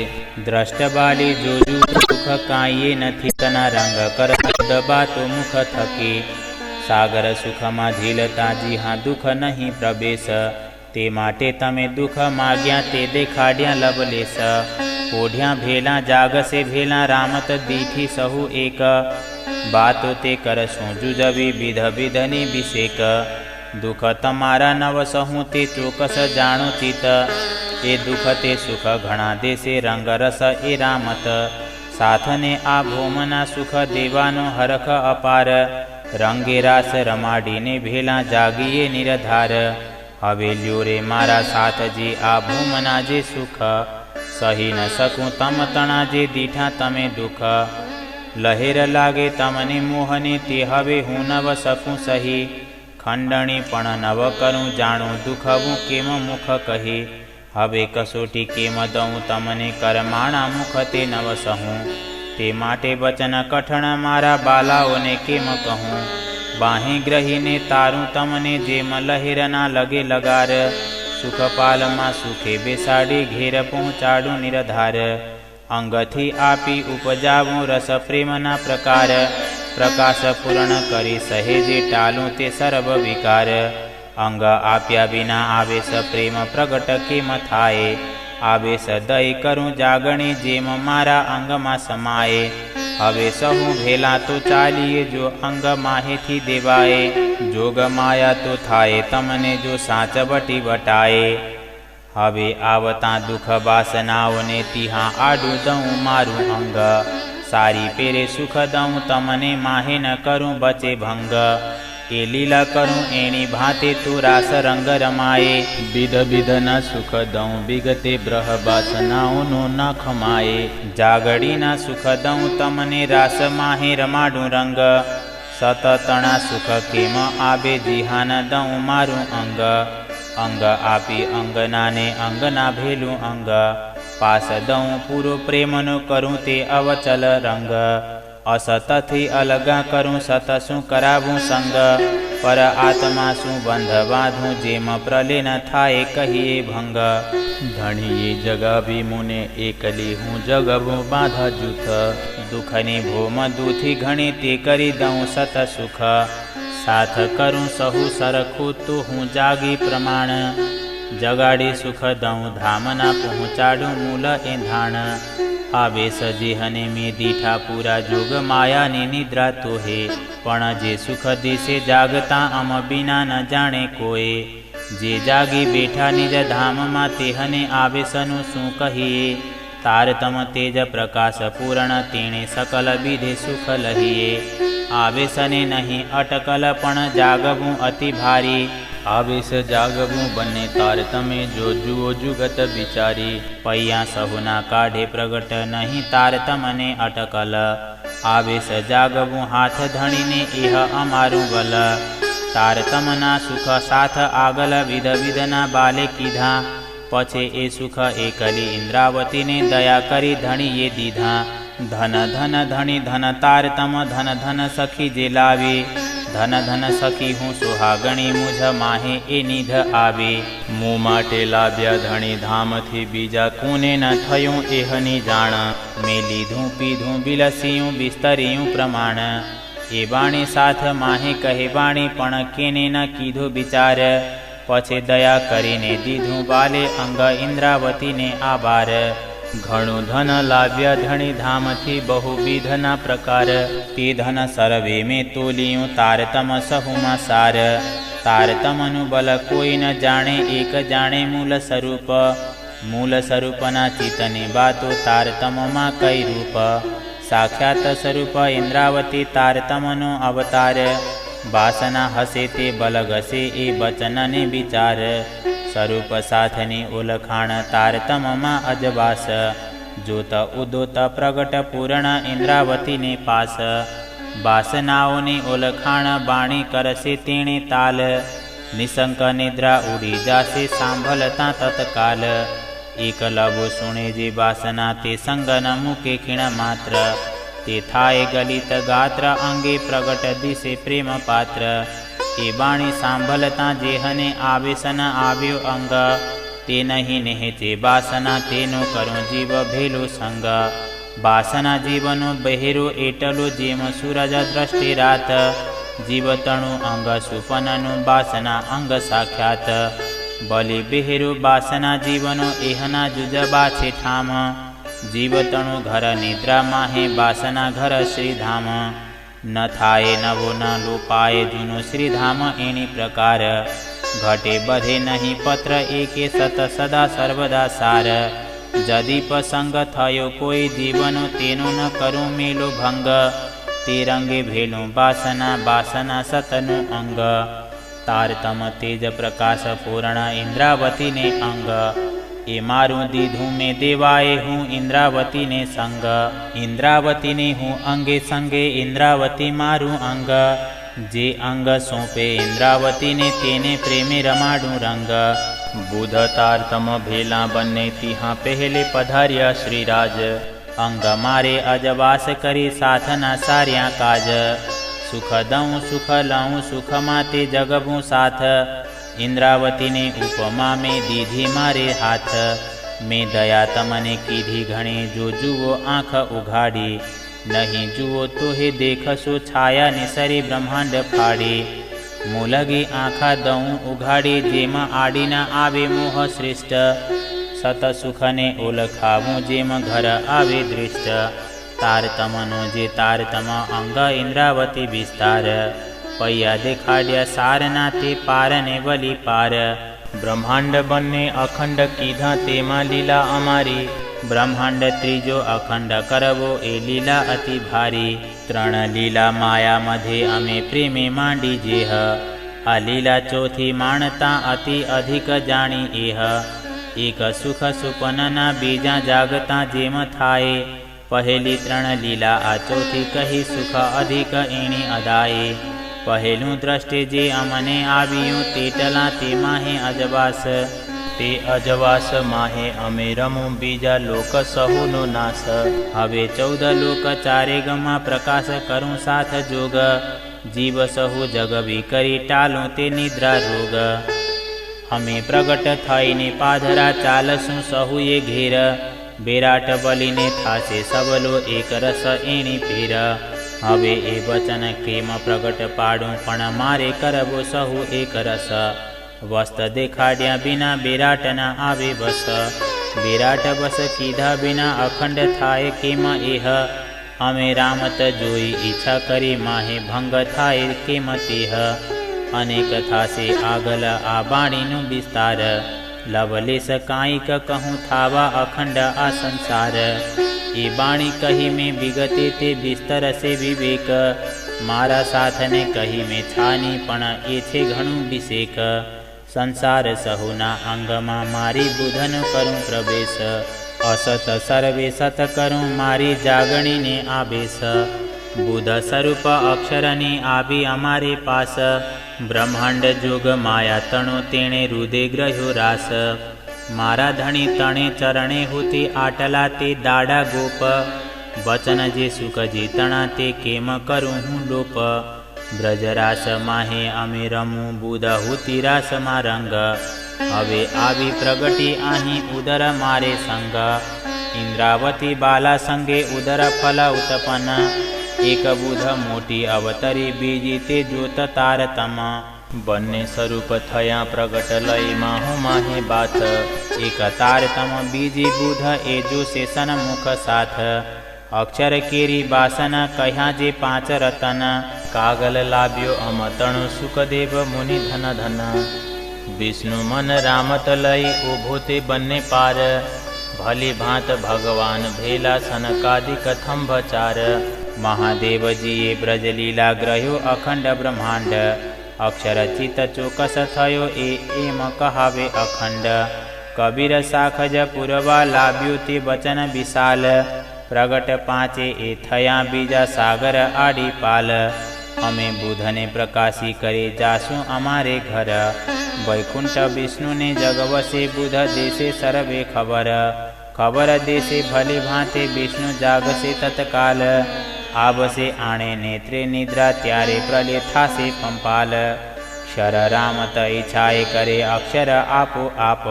દ્રષ્ટ બાલી જોજુ દુઃખ કાંઈએ નથી, તના રંગ કર દબાતો મુખ થકી. સાગર સુખમાં ઝીલતા જી હા દુઃખ નહીં પ્રવેશ, તે માટે તમે દુઃખ માગ્યા તે દેખાડ્યા લવલેશ. પોઢ્યા ભેલા જાગશે ભેલા રામત દીઠી સહુ એક, બાતો તે કરશું જુજવી વિધ વિધની વિષેક. દુઃખ તમારા નવ સહુ તે ચોક્કસ જાણો ચિત, એ દુઃખ તે સુખ ઘણા દેશે રંગરસ એ રામત. સાથને આ ભોમના સુખ દેવાનો હરખ અપાર, રંગે રાસ રમાડીને ભેલા જાગીએ નિરધાર. હવે લ્યો રે મારા સાથજી આ ભૂમના જે સુખ, સહી ન શકું તમ તણા જે દીઠા તમે દુઃખ. લહેર લાગે તમને મોહને તે હવે હું નવ શકું સહી, ખંડણી પણ નવ કરું જાણું દુઃખવું કેમ મુખ કહી. હવે કસોટી કેમ દઉં તમને કરમાણા મુખ તે નવ સહું, તે માટે વચન કઠણ મારા બાલાઓને કેમ કહું. બાહી ગ્રહીને તારું તમને જેમ લહેરના લગે લગાર, સુખપાલમાં સુખે બેસાડી ઘેર પહોંચાડું નિરધાર. અંગથી આપી ઉપજાવું રસ પ્રેમના પ્રકાર, પ્રકાશ પૂર્ણ કરી સહેજે ટાલું તે સર્વ વિકાર. અંગ આપ્યા વિના આવેશ પ્રેમ પ્રગટ કેમ થાય, આવેશ દય કરું જાગણી જેમ મારા અંગમાં સમાય. હવે સહુ ભેલા તો ચાલીએ જો અંગ માહેથી દેવાય, જોગ માયા તો થાય તમને જો સાચવટી વટાય. હવે આવતા દુઃખ વાસનાઓને તિહા આડું દઉં મારું અંગ, સારી પેરે સુખ દઉં તમને માહે ન કરું બચે ભંગ. એ લીલા કરું એની ભાતે તું રાસ રંગ રમાયે, વિધ વિધના સુખ દઉં વિગતે બ્રહ વાસનાઓનો ન ખમાયે. જાગડીના સુખ દઉં તમને રાસ માહે રમાડું રંગ, સતતણા સુખ કેમ આબે જીહાન દઉં મારું અંગ. અંગ આપી અંગનાને અંગના ભેલું અંગ, પાસ દઉં પૂરો પ્રેમનો કરું તે અવચલ રંગ. અસતથી અલગા કરું સત શું કરાવું સંગ, પર આત્મા શું બંધ બાંધું જેમ પ્રલય ન થાય કહીએ ભંગ. ધણીએ જગાવી મુને એકલી હું જગવું બાધા જૂથ, દુઃખની ભોમ દૂથી ઘણી તે કરી દઉં સત સુખ. સાથ કરું સહુ સરખું તો હું જાગી પ્રમાણ, જગાડી સુખ દઉં ધામના પહોંચાડું મૂલ એંધાણ. આવે સજીહને મેં દીઠા પૂરા જોગ માયાની નિદ્રા તો હે, પણ જે સુખ દિશે જાગતા અમ બિના ન જાણે કોઈ. જે જાગી બેઠા નિજ ધામમાં તેહને આવેશનું શું કહીએ. તારતમ તેજ પ્રકાશ પૂર્ણ તેણે સકલ વિધે સુખ લહીએ. આવેશને નહીં અટકલ પણ જાગવું અતિ ભારી, આવેશ જાગવું બંને તારતમે જો જુઓ જુગત વિચારી. પૈયા સહુના કાઢે પ્રગટ નહીં તારતમને અટકલ, આવેશ જાગવું હાથ ધણીને એહ અમારું બલ. તારતમના સુખ સાથ આગલ વિધ વિધના બાલે કીધા, પછી એ સુખ એકલી ઇન્દ્રાવતીને દયા કરી ધણીએ દીધા. ધન ધન ધણી ધન તારતમ ધન ધન સખી જે લાવી, ધન ધન સખી હું સુહાગણી મુझ માહે એ નિધ આવી. મું માટે લાવ્યા ધણી ધામથી બીજા કોને ન થયું એહની જાણ. મેં લીધું પીધું બિલસ્યું બિસ્તર્યું પ્રમાણ, એ વાણી સાથ માહે કહે વાણી પણ કેને ન કીધું વિચાર. પછી દયા કરીને દીધું બાલે અંગ ઇન્દ્રાવતીને આભાર. ઘણું ધન લાવ્યા ધણી ધામથી બહુવિધના પ્રકાર, તે ધન સર્વે મેં તોલ્યું તારતમ સહુમાં સાર. તારતમનું બલ કોઈ ન જાણે એક જાણે મૂલ સ્વરૂપ, મૂળ સ્વરૂપના ચિત્તની વાતો તારતમમાં કઈ રૂપ. સાક્ષાત સ્વરૂપ ઇન્દ્રાવતી તારતમનો અવતાર, વાસના હસે તે બલ ઘસે એ વચનને વિચાર. સ્વરૂપ સાથની ઓળખાણ તારતમમાં અજવાસ, જોત ઉદોત પ્રગટ પૂર્ણ ઇન્દ્રાવતીને પાસ. વાસનાઓની ઓળખાણ બાણી કરશે તેણે તાલ, નિશંક નિદ્રા ઉડી જાશે સાંભળતા તત્કાલ. એકલવો સુણે જે વાસના તે સંગન મૂકે ખીણ માત્ર, તે થાય ગલિત ગાત્ર અંગે પ્રગટ દિશે પ્રેમ પાત્ર. એ બાણી સાંભળતા જેહને આવેસન આવ્યો અંગ, તે નહીં નેહચે બાસના તેનો કરો જીવ ભેલો સંગ. બાસના જીવનો બહેરો એટલો જેમ સૂરજ દ્રષ્ટિ રાત, જીવ તણું અંગ સુપનનું બાસના અંગ સાક્ષાત. બલિ બહેરો બાસના જીવનો એહના જુજબા છે ઠામ, જીવ તણું ઘર નિદ્રા માહે બાસના ઘર શ્રીધામ. ન થાય નવો ન લોપાય જૂનો શ્રીધામ એની પ્રકાર, ઘટે બધે નહીં પત્ર એકે સત સદા સર્વદા સાર. જદી પસંગ થયો કોઈ જીવનો તેનો ન કરું મેલો ભંગ, તે રંગે ભેલું બાસના બાસના સતનું અંગ. તારતમ તેજ પ્રકાશ પૂર્ણ ઇન્દ્રાવતીને અંગ, એ મારું દીધું મેં દેવાએ હું ઇન્દ્રાવતીને સંગ. ઇન્દ્રાવતીને હું અંગે સંગે ઇન્દ્રાવતી મારું અંગ, જે અંગ સોંપે ઇન્દ્રાવતીને તેને પ્રેમે રમાડું રંગ. બુધ તારતમ ભેલા બંને તિહા પહેલે પધાર્યા શ્રીરાજ, અંગ મારે અજવાસ કરી સાથના સાર્યા કાજ. સુખ દઉં સુખ લઉં સુખમાં તે જગવું સાથ, ઇન્દ્રાવતીને ઉપમા મેં દીધી મારે હાથ. મેં દયા તમને કીધી ઘણી જો જુઓ આંખ ઉઘાડી, નહીં જુઓ તો હે દેખશો છાયા નિસરી બ્રહ્માંડ ફાડી. મૂલગી આંખા દઉં ઉઘાડી જેમાં આડીના આવે મોહ શ્રેષ્ઠ, સત સુખને ઓળખાવું જેમ ઘર આવે દૃષ્ટ. તારતમનો જે તારતમ અંગ ઇન્દ્રાવતી વિસ્તાર, પૈયા દેખાડ્યા સારના તે પારને વલી પાર. બ્રહ્માંડ બંને અખંડ કીધા તેમાં લીલા અમારી, બ્રહ્માંડ ત્રીજો અખંડ કરવો એ લીલા અતિ ભારી. ત્રણ લીલા માયા મધ્યે અમે પ્રેમે માંડી જેહ, આ લીલા ચોથી માણતા અતિ અધિક જાણી એહ. એક સુખ સુપનના બીજા જાગતા જેમ થાય, પહેલી ત્રણ લીલા આ ચોથી કહી સુખ અધિક એણી અદાયે. પહેલું દ્રષ્ટિ જે અમને આવ્યું તેટલા તે માહે અજવાસ, તે અજવાસ માહે અમે રમું બીજા લોક સહુનો નાશ. હવે 14 લોક ચારે ગમાં પ્રકાશ કરું સાથ જોગ, જીવ સહુ જગવી કરી ટાલું તે નિદ્રા રોગ. અમે પ્રગટ થઈને પાધરા ચાલશું સહુએ ઘેર, બેરાટ બલીને થાશે સબલો એક રસ એની ફેર. હવે એ વચન કેમ પ્રગટ પાડું પણ મારે કરવો સહુ એક રસ. વસ્ત દેખાડ્યા વિના બેરાટના આવે બસ, બેરાટ બસ કીધા વિના અખંડ થાય કેમ એહ. અમે રામત જોઈ ઈચ્છા કરી માહે ભંગ થાય કેમ તેહ. અનેક થાશે આગલ આ બાણીનું વિસ્તાર, લવલેશ કાંઈક કહું થાવા અખંડ આ સંસાર. એ બાણી કહી મેં વિગતે તે વિસ્તર સે વિવેક, મારા સાથને કહી મેં છાની પણ એ છે ઘણું વિષેક. સંસાર સહુના અંગમાં મારી બુધન કરું પ્રવેશ, અસત સર્વે સત કરું મારી જાગણીને આવેશ. બુધ સ્વરૂપ અક્ષરની આવી અમારે પાસ, બ્રહ્માંડ જોગ માયા તણો તેણે હૃદય ગ્રહ્યો રાસ. મારા ધણી તણે ચરણે હોતી આટલા તે દાડા ગોપ, વચન જે સુખ જીતણા તે કેમ કરું હું લોપ. બ્રજરાસ માહે અમે રમું બુધ હુતી રાસમાં રંગ, હવે આવી પ્રગટી અહીં ઉદર મારે સંગ. ઇન્દ્રાવતી બાલા સંગે ઉદર ફલ ઉત્પન્ન, એક બુધ મોટી અવતરી બીજી તે જોત તારતમ. બંને સ્વરૂપ થયા પ્રગટ લઈ માહુ માહે બાથ, એક તારતમ બીજી બુધ એ જો શેષન મુખ સાથ. અક્ષર કેરી બાસન કહ્યા જે 5 રતન, કાગલ લાવ્યો અમતણું સુખદેવ મુનિ ધન ધન. વિષ્ણુ મન રામત લઈ ઉભો તે બંને પાર, ભલી ભાંત ભગવાન ભેલા સનકાદિક થંભચાર. મહાદેવજીએ બ્રજલીલા ગ્રહ્યો અખંડ બ્રહ્માંડ, અક્ષર ચિત્ત ચોકસ થયો એ એમ કહાવે અખંડ. કબીર સાખજ પૂરવા લાવ્યું તે વચન વિશાલ, પ્રગટ 5 એ થયા બીજા સાગર આડી પાલ. અમે બુધને પ્રકાશી કરી જાશું અમારે ઘર, વૈકુંઠ વિષ્ણુને જગવશે બુધ દેશે સર્વે ખબર. ખબર દેશે ભલી ભાંતે વિષ્ણુ જાગશે તત્કાલ, આવશે આણે નેત્રે નિદ્રા ત્યારે પ્રલય થાશે પંપાલ. क्षर रामत ઈચ્છાએ કરે અક્ષર આપો આપ,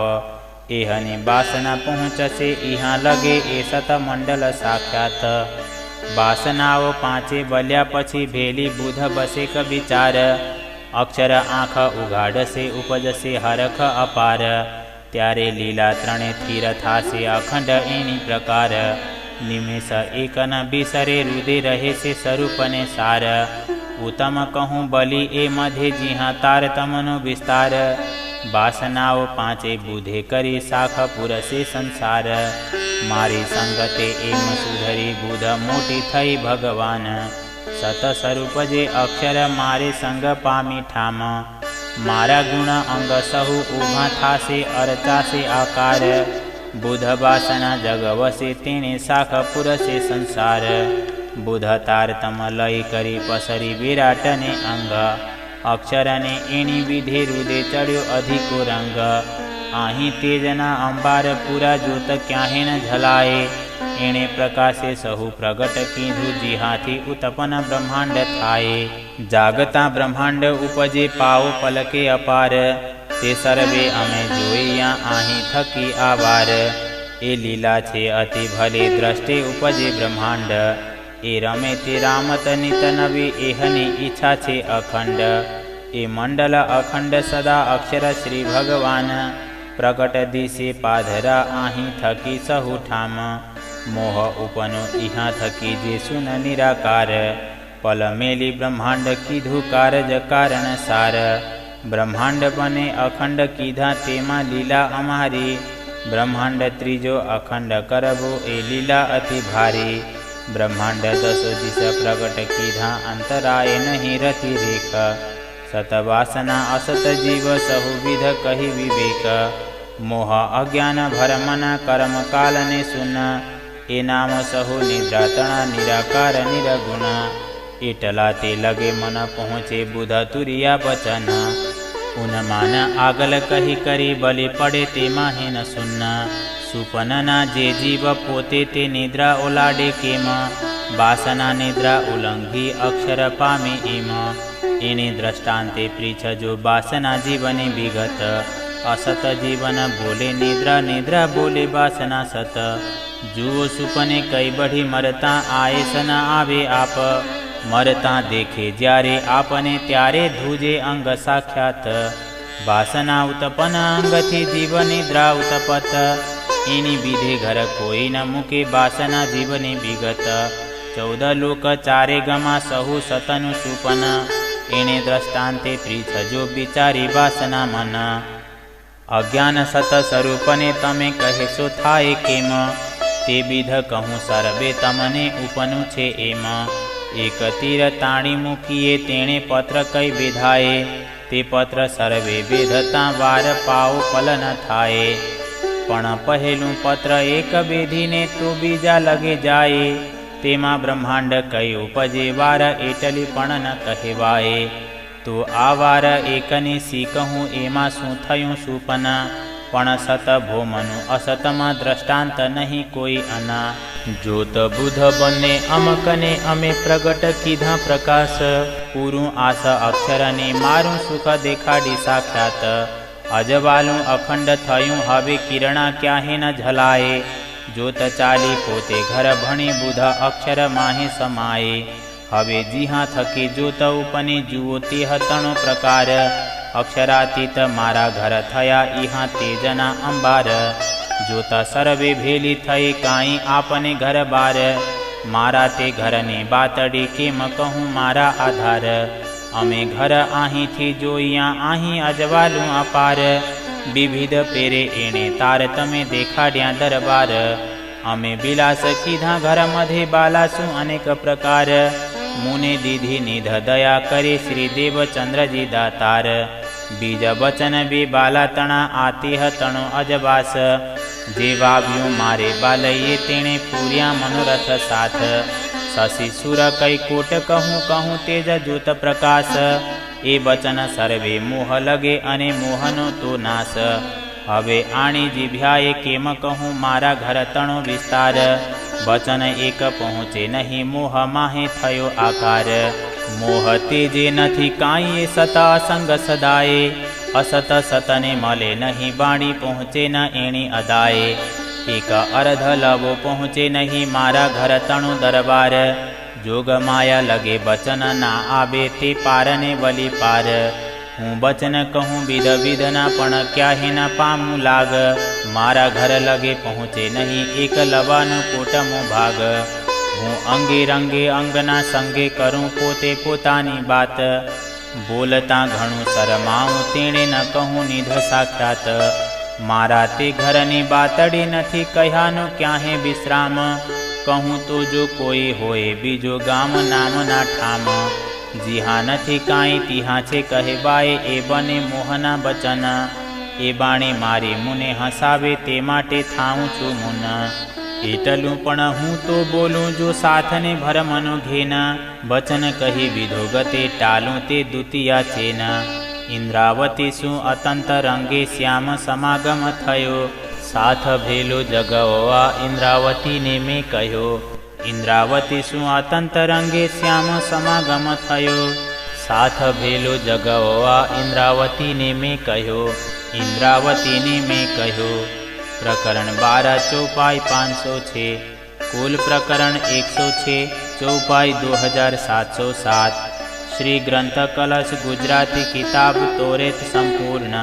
એહની વાસના પહોંચશે ઇહા લગે એ સતમંડલ સાક્ષાત. વાસનાઓ પાંચે બલ્યા પછી ભેલી બુધ બસે ક વિચાર, અક્ષર આંખ ઉગાડશે ઉપજશે હરખ અપાર, ત્યારે લીલા ત્રણે સ્થિર થાશે અખંડ એની પ્રકાર, નિમેષ એક ન બિસરે રુદે રહે છે સ્વરૂપને સાર, ઉત્તમ કહું બલિ એ મધ્ય જીહા તારતમનો વિસ્તાર, વાસનાઓ પાંચે બુધે કરી શાખ પુરશે સંસાર, મારી સંગતે એમ સુધરી બુધ મોટી થઈ ભગવાન, સત સ્વરૂપ જે અક્ષર મારે સંગ પામી ઠામ, મારા ગુણ અંગ સહુ ઊભા થાશે અરચાશે આકાર, બુધ વાસના જગવશે તેને શાખ પુરશે સંસાર, બુધ તારતમ લય કરી પસરી વિરાટને અંગ, અક્ષરને એની વિધે રુદે ચડ્યો અધિકો રંગ, અહીં તેજના અંબાર પૂરા જોત ક્યાંહે ન ઝલાય, એણે પ્રકાશે સહુ પ્રગટ કીધું જીહાથી ઉત્પન્ન બ્રહ્માંડ થાય, જાગતા બ્રહ્માંડ ઉપજે પાઓ પલકે અપાર, તે સર્વે અમે જોઈયા અહીં થકી આવાર, એ લીલા છે અતિ ભલે દ્રષ્ટે ઉપજે બ્રહ્માંડ, એ રમે તે રામત નિત નવી એહની ઈચ્છા છે અખંડ, એ મંડલ અખંડ સદા અક્ષર શ્રી ભગવાન, પ્રગટ દિશે પાધરા અહીં થકી સહુ ઠામ, મોહ ઉપનો ઇહા થકી જે સુન નિરાકાર, પલ મેલી બ્રહ્માંડ કીધું કારજ કારણ સાર, બ્રહ્માંડ બને અખંડ કીધા તેમાં લીલા અમારી, બ્રહ્માંડ ત્રીજો અખંડ કરવો એ લીલા અતિ ભારી, બ્રહ્માંડ દસો દિશ પ્રગટ કીધા અંતરાય નહીં રતિ રેખ, સત વાસના અસત જીવ સહુવિધ કહી વિવેક, મોહ અજ્ઞાન ભરમના કર્મ કાલને સુન, એ નામ સહુ નિદ્રાતણા નિરાકાર નિરગુણ, એટલા તે લગે મન પહોંચે બુધ તુરિયા વચન, ઉન્માન આગલ કહી કરી બલિ પડે તેમાં હેન સુન્ન, સુપનના જે જીવ પોતે તે નિદ્રા ઓલાડે કેમ, વાસના નિદ્રા ઉલ્લંઘી અક્ષર પામે એમ, એને દ્રષ્ટાંતે પ્રીછજો વાસના જીવની વિગત, અસત જીવન બોલે નિદ્રા નિદ્રા બોલે વાસના સત, જુઓ સુપને કઈ બઢી મરતા આયેસ ન આવે આપ, મરતા દેખે જ્યારે આપને ત્યારે ધ્રુજે અંગ સાક્ષાત, વાસના ઉત્પન્ન અંગથી જીવ નિદ્રા ઉત્પત, એની વિધે ઘર કોઈ ન મૂકે વાસના જીવની વિગત, 14 લોક ચારે ગમા સહુ સતનું સુપન, એને દ્રષ્ટાંતે પ્રીછજો બિચારી વાસના મન, અજ્ઞાન સત સ્વરૂપને તમે કહેશો થાય કેમ, તે વિધ કહું સર્વે તમને ઉપનું છે એમ, એક તીર તાણી મૂકીએ તેણે પત્ર કઈ વિધાયે, તે પત્ર સર્વે વેધતા વાર પાઓ પલ ન થાય, પણ પહેલું પત્ર એક બેધીને તો બીજા લગે જાય, તેમાં બ્રહ્માંડ કઈ ઉપજે વાર એટલી પણ ન કહેવાય, તો આ વાર એકની સી કહું એમાં શું થયું સુપન, પણ સત ભોમનું અસતમાં દ્રષ્ટાંત નહીં કોઈ અના, જોત બુધ બંને અમકને અમે પ્રગટ કીધા પ્રકાશ, પૂરું આસ અક્ષરને મારું સુખ દેખાડી સાક્ષાત, અજવાલું અખંડ થયું હવે કિરણા ક્યાંહે ન ઝલાય, જોત ચાલી પોતે ઘર ભણી બુધ અક્ષર માહે સમાયે, હવે જીહા થકી જોત ઉપની જુઓ તે હતણો પ્રકાર, અક્ષરાતીત મારા ઘર થયા ઇહા તેજના અંબાર, જોતા સર્વે ભેલી થઈ કાંઈ આપને ઘર બાર, મારા તે ઘરને બાતડી કેમ કહું મારા આધાર, અમે ઘર અહીંથી જોઈયા અહીં અજવાલું અપાર, વિવિધ પેરે એણે તાર તમે દેખાડ્યા દરબાર, અમે બિલાસ કીધા ઘર મધે બાલાશું અનેક પ્રકાર, મુને દીધી નિધ દયા કરે શ્રી દેવચંદ્રજી દાતાર, બીજ વચન બે બાલા તણા આતી હતણો અજવાસ, જે વાવ્યું મારે બાલઈએ તેણે પૂર્યા મનોરથ સાથ, શશી સુર કઈ કોટ કહું તેજ જ્યોત પ્રકાશ, એ વચન સર્વે મોહ લગે અને મોહનો તો નાશ, હવે આણી જીભ્યાએ કેમ કહું મારા ઘર તણો વિસ્તાર, વચન એક પહોંચે નહીં મોહ માહે થયો આકાર, મોહતે જે નથી કાંઈ સતા સંગ સદાયે, અસત સતને મળે નહીં બાણી પહોંચે ન એણી અદાયે, એક અર્ધ લવો પહોંચે નહીં મારા ઘર તણું દરબાર, જોગ માયા લગે બચન ના આવે તે પારને વલી પાર, હું બચન કહું વિધ વિધના પણ ક્યાહે ન પામું લાગ, મારા ઘર લગે પહોંચે નહીં એક લવાનો કોટમો ભાગ, હું અંગે રંગે અંગના સંગે કરું પોતે પોતાની બાત, બોલતા ઘણું શરમાઉં તેણે ન કહું નિધ સાક્ષાત, મારા તે ઘરની બાતડી નથી કહ્યાનો ક્યાંહે વિશ્રામ, કહું તો જો કોઈ હોય બીજો ગામ નામના ઠામ, જીહા નથી કાંઈ તિહા છે કહેવાય એ બને મોહના બચન, એ બાણી મારી મુને હસાવે તે માટે થાઉં છું મુન, એટલું પણ હું તો બોલું જો સાથને ભરમનો ઘેન, વચન કહી વિધો ગતે ટાલું તે દ્વિતીયા ચેન, ઇન્દ્રાવતી શું અતંત રંગે શ્યામ સમાગમ થયો, સાથ ભેલો જગવવા ઇન્દ્રાવતીને મેં કહ્યો, ઇન્દ્રાવતી શું અતંત રંગે શ્યામ સમાગમ થયો, સાથ ભેલો જગવવા ઇન્દ્રાવતીને મેં કહ્યો, ઇન્દ્રાવતીને મેં કહ્યો। પ્રકરણ 12 ચોપાઈ 500 છે, કુલ પ્રકરણ 100 છે, ચોપાઈ 2707। શ્રી ગ્રંથ કલશ ગુજરાતી કિતાબ તોરેત સંપૂર્ણ।